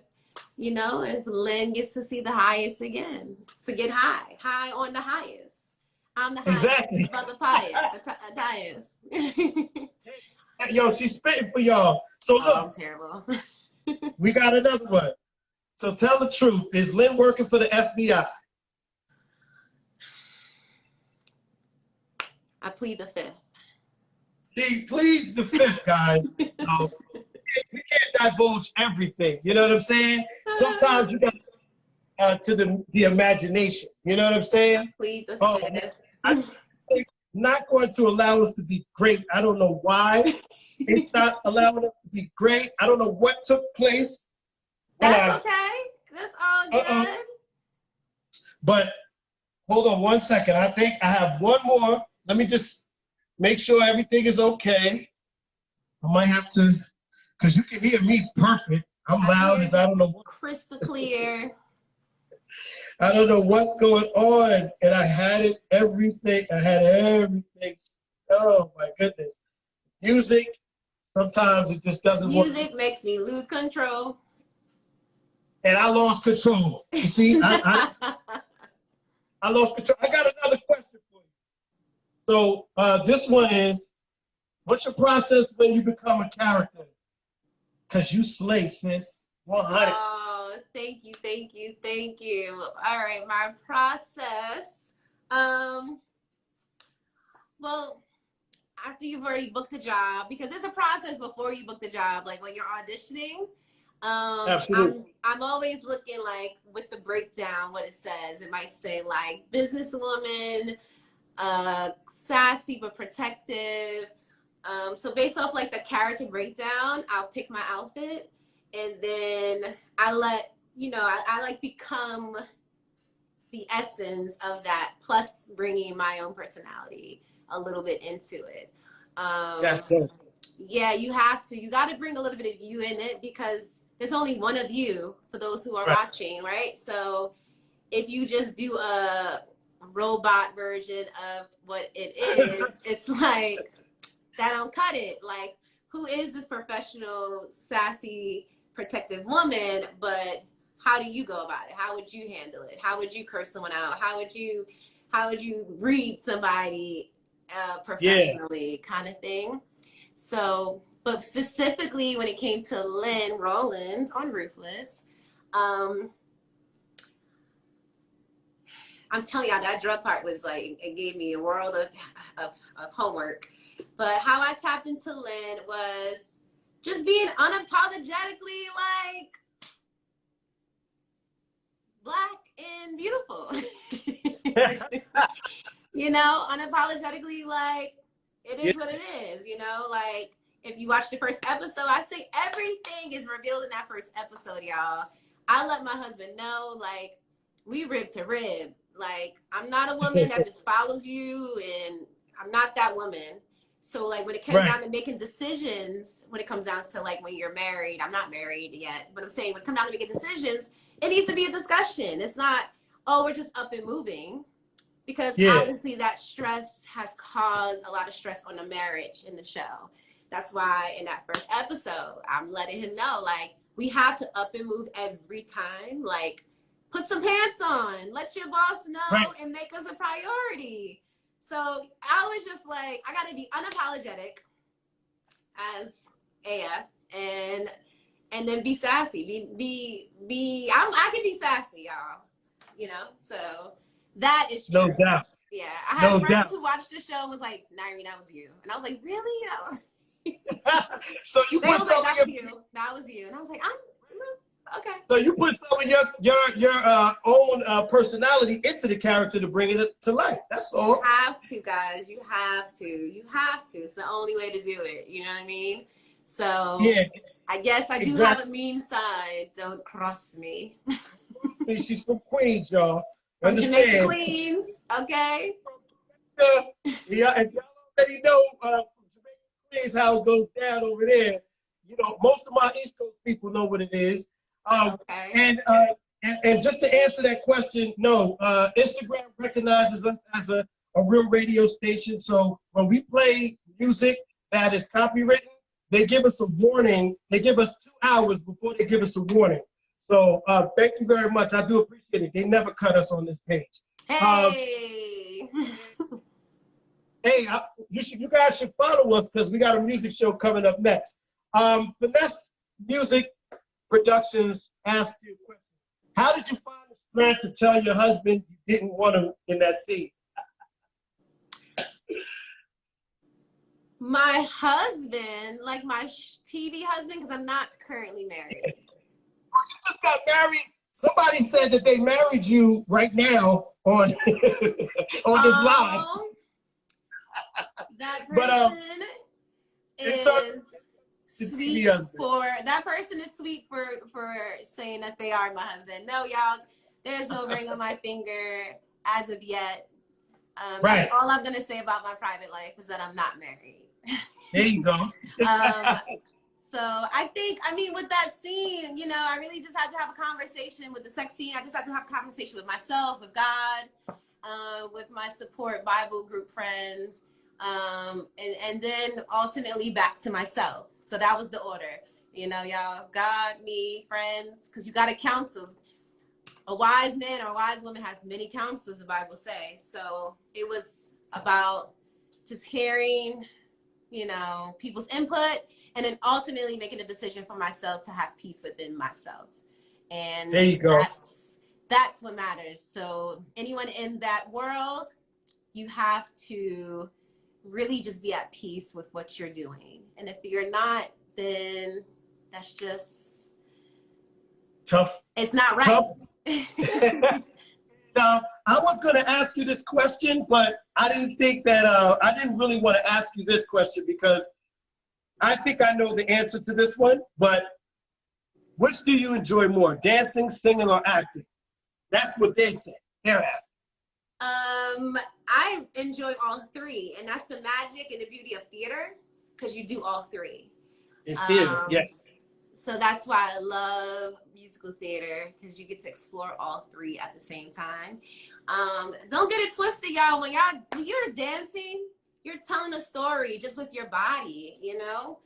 you know, if Lynn gets to see the highest again. So get high on the highest. I'm the highest. Exactly. About the highest. Yo, she's spitting for y'all. So look, I'm terrible. We got another one. So tell the truth. Is Lynn working for the FBI? I plead the 5th. She pleads the 5th, guys. No, we can't divulge everything. You know what I'm saying? Sometimes you got to the imagination. You know what I'm saying? I plead the 5th. I'm not going to allow us to be great. I don't know why. It's not allowing us to be great. I don't know what took place. That's okay. That's all good. But hold on one second. I think I have one more. Let me just make sure everything is okay. I might have to, because you can hear me perfect. I'm loud as I don't know what. Crystal clear. I don't know what's going on. And I had it, everything. I had everything. Oh my goodness. Music, sometimes it just doesn't work. Music makes me lose control. And I lost control. You see, I lost control. I got another question for you. So this one is, what's your process when you become a character? Because you slay, sis. 100. Oh, thank you, thank you, thank you. All right, my process. Well, after you've already booked the job, because it's a process before you book the job, like when you're auditioning. Absolutely. I'm always looking like with the breakdown, what it says. It might say like businesswoman, sassy but protective. So based off like the character breakdown, I'll pick my outfit, and then I let, you know, I like become the essence of that, plus bringing my own personality a little bit into it. That's good. Yeah, you have to. You got to bring a little bit of you in it, because there's only one of you for those who are watching, right? So if you just do a robot version of what it is, it's like, that don't cut it. Like, who is this professional, sassy, protective woman? But how do you go about it? How would you handle it? How would you curse someone out? How would you read somebody professionally, kind of thing? So, but specifically when it came to Lynn Rollins on Ruthless, I'm telling y'all, that drug part was like, it gave me a world of homework. But how I tapped into Lynn was just being unapologetically like Black and beautiful. You know, unapologetically like, it is what it is, you know? Like, if you watch the first episode, I say everything is revealed in that first episode, y'all. I let my husband know, like, we rib to rib. Like, I'm not a woman that just follows you, and I'm not that woman. So, like, when it comes down to making decisions, when it comes down to, like, when you're married, I'm not married yet, but I'm saying when it comes down to making decisions, it needs to be a discussion. It's not, oh, we're just up and moving. Because obviously that stress has caused a lot of stress on the marriage in the show. That's why in that first episode, I'm letting him know, like, we have to up and move every time. Like, put some pants on, let your boss know, and make us a priority. So I was just like, I got to be unapologetic as AF, and then be sassy. I can be sassy, y'all. You know, so that is true. No doubt. Yeah, I had friends who watched the show and was like, Nirine, that was you. And I was like, really? That was So you put something like, that was you. That was you. And I was like, okay. So you put some of your own personality into the character to bring it to life. That's all. You have to, guys. You have to. You have to. It's the only way to do it. You know what I mean? So yeah, I guess I do have a mean side. Don't cross me. She's from Queens, y'all. From Understand? Jamaica, Queens. Okay. Yeah, if y'all already know from Jamaica, Queens, how it goes down over there. You know, most of my East Coast people know what it is. Okay. And just to answer that question, no, Instagram recognizes us as a real radio station. So when we play music that is copywritten, they give us a warning. They give us 2 hours before they give us a warning. So thank you very much. I do appreciate it. They never cut us on this page. Hey. Hey, you guys should follow us because we got a music show coming up next. Finesse Music Productions asked you a question. How did you find the strength to tell your husband you didn't want him in that scene? My husband, like my TV husband, because I'm not currently married. Oh, you just got married. Somebody said that they married you right now on on this live. That person is sweet for that person is sweet for saying that they are my husband. No, y'all, there's no ring on my finger as of yet. Right. That's all I'm gonna say about my private life is that I'm not married. There you go. So I think, I mean, with that scene, you know, I really just had to have a conversation with the sex scene. I just had to have a conversation with myself, with God, with my support Bible group friends, and then ultimately back to myself. So that was the order. You know, y'all, God, me, friends, because you got to counsel. A wise man or a wise woman has many counsels, the Bible says. So it was about just hearing, you know, people's input, and then ultimately making a decision for myself to have peace within myself. And there you go. That's what matters. So anyone in that world, you have to really just be at peace with what you're doing. And if you're not, then that's just tough. It's not right. I was going to ask you this question, but I didn't think that, I didn't really want to ask you this question because I think I know the answer to this one, but which do you enjoy more, dancing, singing, or acting? That's what they said. They're asking. I enjoy all three, and that's the magic and the beauty of theater, because you do all three. In theater, yes. So that's why I love musical theater, because you get to explore all three at the same time. Don't get it twisted, y'all. When you're dancing, you're telling a story just with your body, you know?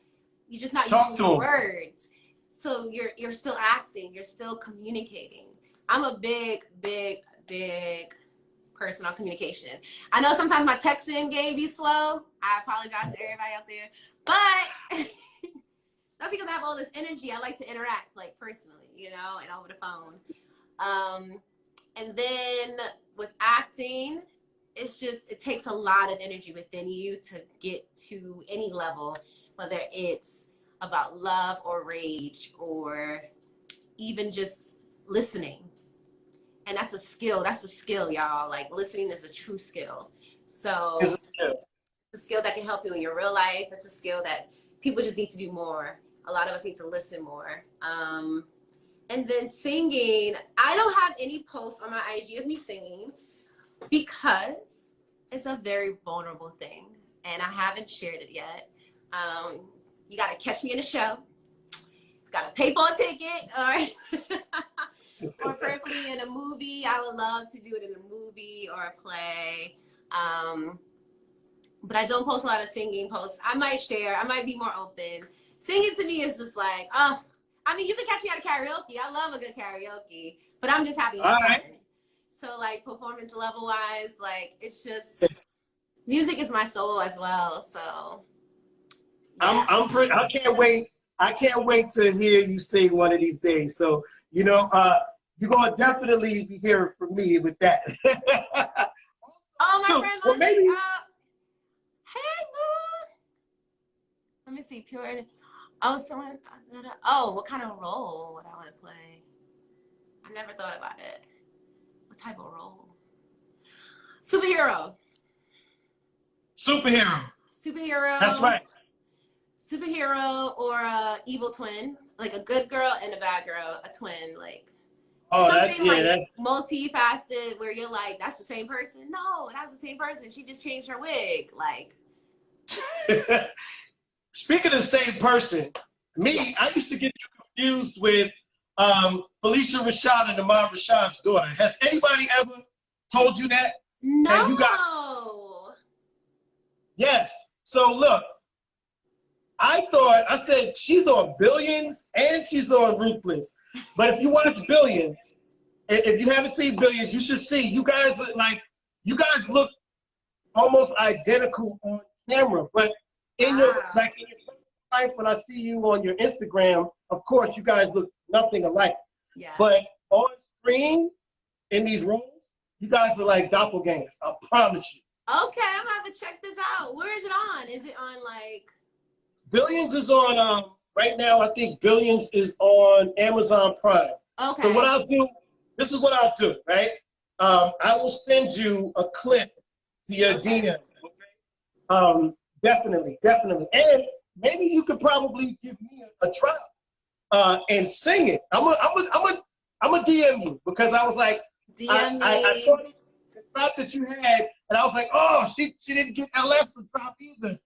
You're just not using words. So you're still acting, you're still communicating. I'm a big person on communication. I know sometimes my texting game be slow. I apologize to everybody out there, but that's because I have all this energy. I like to interact, like, personally, you know, and over the phone. And then with acting, it takes a lot of energy within you to get to any level, whether it's about love or rage or even just listening. And that's a skill. That's a skill, y'all. Like, listening is a true skill. So it's a skill that can help you in your real life. It's a skill that people just need to do more. A lot of us need to listen more. And then singing, I don't have any posts on my IG of me singing because it's a very vulnerable thing and I haven't shared it yet. You got to catch me in a show. Got to pay for a ticket or preferably in a movie. I would love to do it in a movie or a play. But I don't post a lot of singing posts. I might share. I might be more open. Singing to me is just like, I mean, you can catch me at a karaoke. I love a good karaoke, but I'm just happy to fun. So, like, performance level wise, like, it's just, music is my soul as well. So yeah. I can't wait. I can't wait to hear you sing one of these days. So, you know, you're going to definitely be hearing from me with that. Oh, my friend, well, maybe. Hey, boo. Let me see, Pure. Oh, someone. Oh, what kind of role would I want to play? I never thought about it. What type of role? Superhero. Superhero. That's Superhero. right. Superhero or a evil twin, like a good girl and a bad girl, a twin, like Oh, something like multifaceted where you're like, that's the same person. No, that's the same person. She just changed her wig. Like, speaking of the same person, yes. I used to get you confused with Felicia Rashad and Amar Rashad's daughter. Has anybody ever told you that? No. And you got... Yes. So look, I said she's on Billions and she's on Ruthless. But if you watch Billions, if you haven't seen Billions, you should see. You guys look almost identical on camera. But in your personal life, when I see you on your Instagram, of course you guys look nothing alike. Yeah. But on screen, in these roles, you guys are like doppelgangers. I promise you. Okay, I'm gonna have to check this out. Where is it on? Is it on like... Billions is on, right now, I think Billions is on Amazon Prime. Okay. So what I'll do, this is what I'll do, right? I will send you a clip to your DM, okay? Definitely. And maybe you could probably give me a try and sing it. I'm a DM you because I was like, DM me. I saw the drop that you had, and I was like, oh, she didn't get LS to drop either.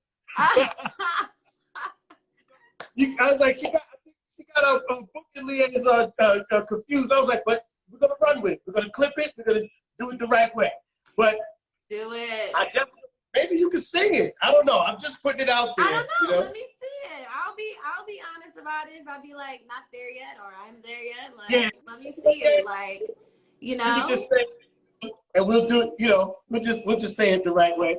I was like, she got a booking liaison confused. I was like, but we're gonna run with it. We're gonna clip it. We're gonna do it the right way. But do it. Maybe you can sing it. I don't know. I'm just putting it out there. I don't know. You know? Let me see it. I'll be honest about it. If I be like not there yet or I'm there yet, like let me see it. Like, you know. You can just say, and we'll do it. You know, we'll just say it the right way.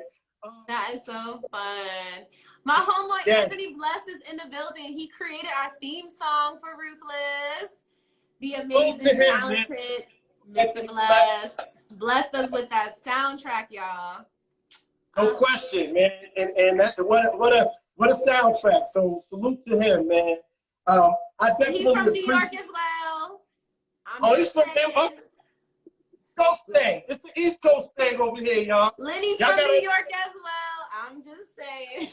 That is so fun. My homeboy Anthony Bless is in the building. He created our theme song for Ruthless. The amazing, talented Mr. Bless blessed us with that soundtrack, y'all. No question, man. And that, what a soundtrack. So salute to him, man. I definitely he's from New York as well. He's from there. Coast thing. It's the East Coast thing over here, y'all. Lenny's from New York as well. I'm just saying.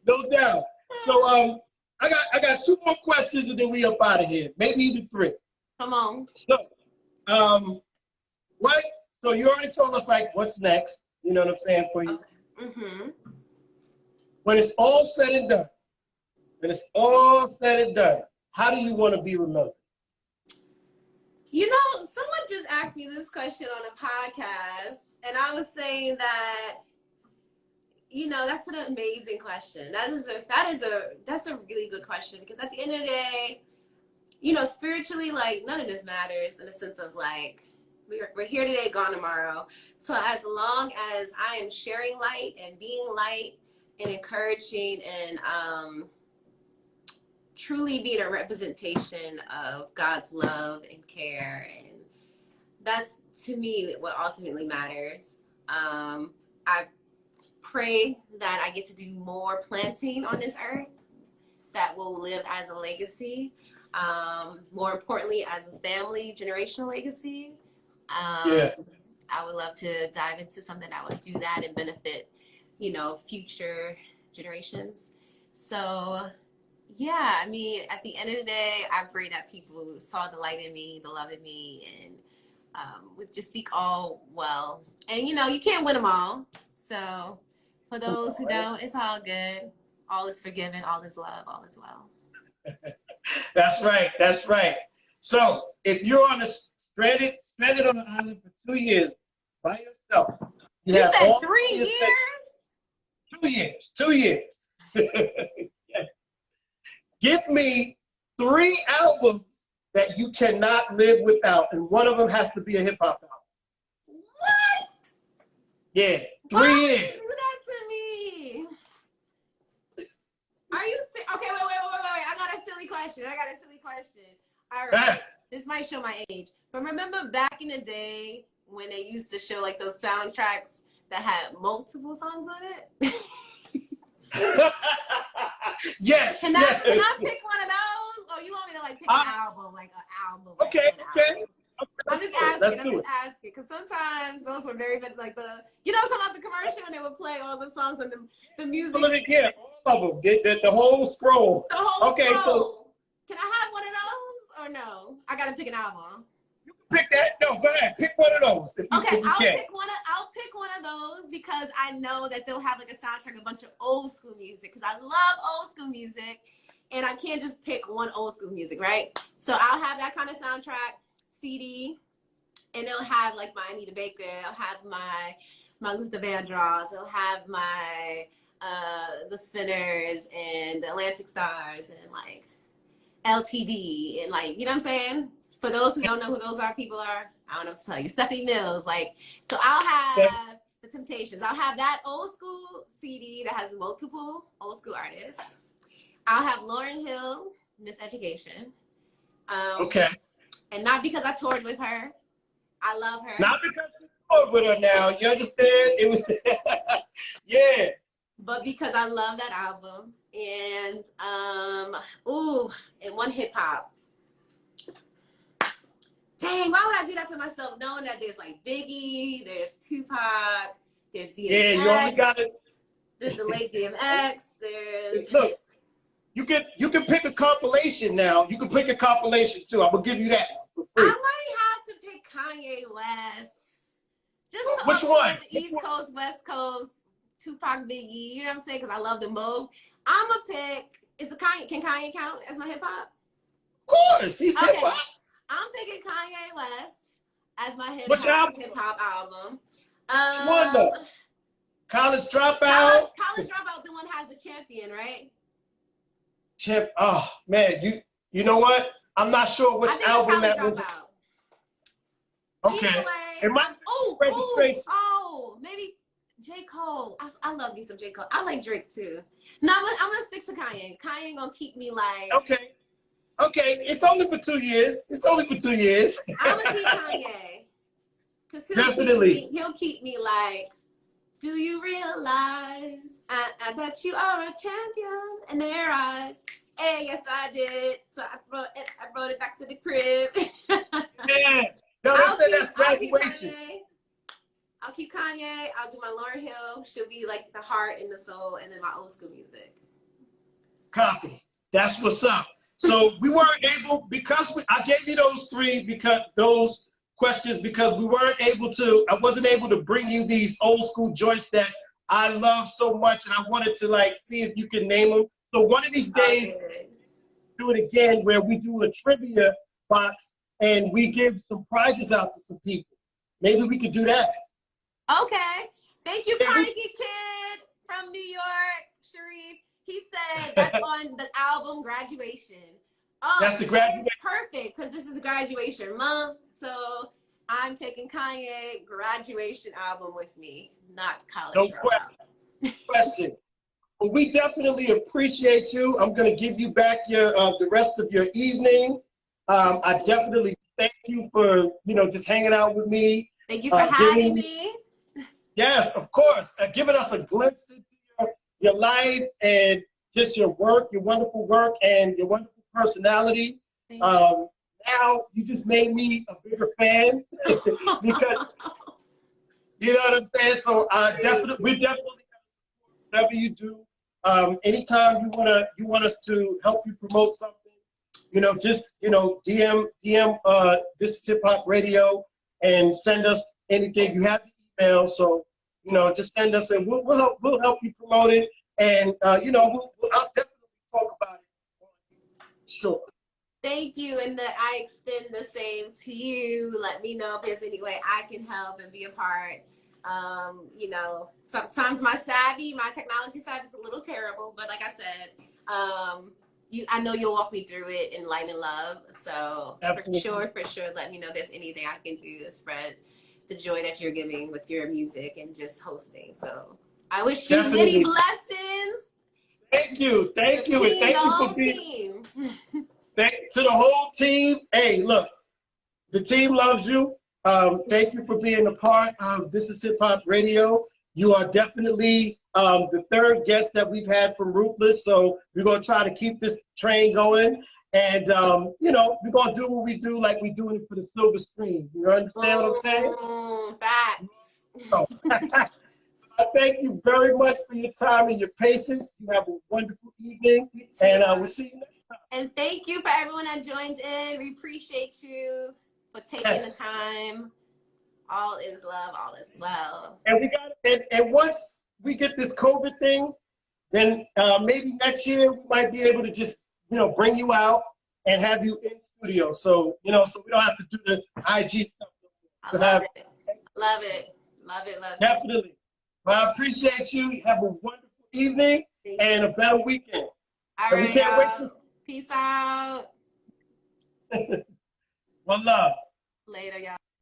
No doubt. So I got 2 more questions and then we up out of here. Maybe even 3. Come on. So what? So you already told us like what's next. You know what I'm saying for you. Okay. Mm-hmm. When it's all said and done, how do you want to be remembered? You know, someone just asked me this question on a podcast, and I was saying that, you know, that's an amazing question. That's a really good question because at the end of the day, you know, spiritually, like none of this matters in the sense of like we're here today, gone tomorrow. So as long as I am sharing light and being light and encouraging and truly being a representation of God's love and care, and that's to me what ultimately matters. I pray that I get to do more planting on this earth that will live as a legacy, more importantly as a family generational legacy. I would love to dive into something that would do that and benefit, you know, future generations. So yeah, I mean, at the end of the day, I pray that people saw the light in me, the love in me, and would just speak all well. And, you know, you can't win them all. So for those who don't, it's all good. All is forgiven. All is love. All is well. That's right. That's right. So if you're on a stranded on an island for 2 years by yourself. You said 3 years? 2 years. 2 years. Give me 3 albums that you cannot live without, and one of them has to be a hip hop album. What? Yeah, 3 Why years. would you do that to me? Are you okay? Wait. I got a silly question. All right. This might show my age, but remember back in the day when they used to show like those soundtracks that had multiple songs on it? Yes. Can I pick one of those, or you want me to like pick an album, like an album? Okay. I'm just asking. Because sometimes those were very good, like talking about the commercial when they would play all the songs and the music. Yeah, all of them. The whole scroll. The whole okay, scroll. So can I have one of those or no? I gotta pick an album. You can pick that. No, go ahead. Pick one of those. I'll pick one of those because I know that they'll have like a soundtrack, a bunch of old school music. Because I love old school music, and I can't just pick one old school music, right? So I'll have that kind of soundtrack CD, and it'll have like my Anita Baker, I'll have my Luther Vandross, it'll have my the Spinners and the Atlantic Stars and like LTD and like, you know what I'm saying? For those who don't know who those people are, I don't know what to tell you. Stephanie Mills, like, so I'll have the Temptations. I'll have that old school CD that has multiple old school artists. I'll have Lauryn Hill, Miss Education. And not because I toured with her. I love her. Not because you toured with her now. You understand? It was, yeah. But because I love that album. And, and one hip hop. Dang, why would I do that to myself knowing that there's like Biggie, there's Tupac, there's DMX. Yeah, you only got it. There's the late DMX, there's... Look, you can pick a compilation now. You can pick a compilation too. I'm gonna give you that for free. I might have to pick Kanye West. Just which one? The East Coast, West Coast, Tupac, Biggie. You know what I'm saying? Because I love them both. I'm gonna pick. Can Kanye count as my hip hop? Of course, he's hip hop. I'm picking Kanye West as my hip hop album. Which one though? College Dropout. College Dropout. The one has the Champion, right? Oh man, you know what? I'm not sure which album that was. Okay. Anyway, maybe J. Cole. I love me some J. Cole. I like Drake too. No, I'm gonna stick to Kanye. Kanye gonna keep me like. Okay. It's only for 2 years. I'm gonna keep Kanye. Cause he'll keep me like. Do you realize that you are a champion in their eyes? Hey, yes, I did. So I brought it back to the crib. Yeah. No, they said that's graduation. I'll keep Kanye. I'll do my Lauryn Hill. She'll be like the heart and the soul, and then my old school music. Copy. That's what's up. So we weren't able, I gave you those questions because I wasn't able to bring you these old school joints that I love so much, and I wanted to like see if you can name them. So one of these days, do it again where we do a trivia box and we give some prizes out to some people. Maybe we could do that. Okay. Thank you, Carnegie Kid from New York, Sharif. He said that's on the album Graduation. Oh, that's the graduation. Perfect, because this is graduation month. So I'm taking Kanye Graduation album with me, not College Dropout. No question. Well, we definitely appreciate you. I'm going to give you back the rest of your evening. I definitely thank you for just hanging out with me. Thank you for having me. Yes, of course. Giving us a glimpse into your life and just your work, your wonderful work, and your wonderful personality. Now you just made me a bigger fan because you know what I'm saying. So we definitely whatever you do. Anytime you want us to help you promote something, just DM This is Hip Hop Radio and send us anything. You have the email, so just send us and we'll help you promote it. And I'll definitely talk about it. Sure. Thank you, and that I extend the same to you. Let me know if there's any way I can help and be a part. Sometimes my technology savvy is a little terrible, but like I said, I know you'll walk me through it in light and love. So for sure, let me know if there's anything I can do to spread the joy that you're giving with your music and just hosting. So I wish you many blessings. Thank you. And thank you for being to the whole team. Hey, look, the team loves you. Thank you for being a part of This is Hip Hop Radio. You are definitely the third guest that we've had from Ruthless. So we're going to try to keep this train going. And, you know, we're going to do what we do like we're doing it for the silver screen. You understand what I'm saying? Facts. So, I thank you very much for your time and your patience. You have a wonderful evening. And we'll see you next time. And thank you for everyone that joined in. We appreciate you for taking the time. All is love, all is well. And we got and once we get this COVID thing, then maybe next year we might be able to just, you know, bring you out and have you in studio. So, you know, so we don't have to do the IG stuff. I love it. Love it. Love it. Love it. Definitely. Well, I appreciate you. Have a wonderful evening and a better weekend. All right, y'all. Peace out. One love. Later, y'all.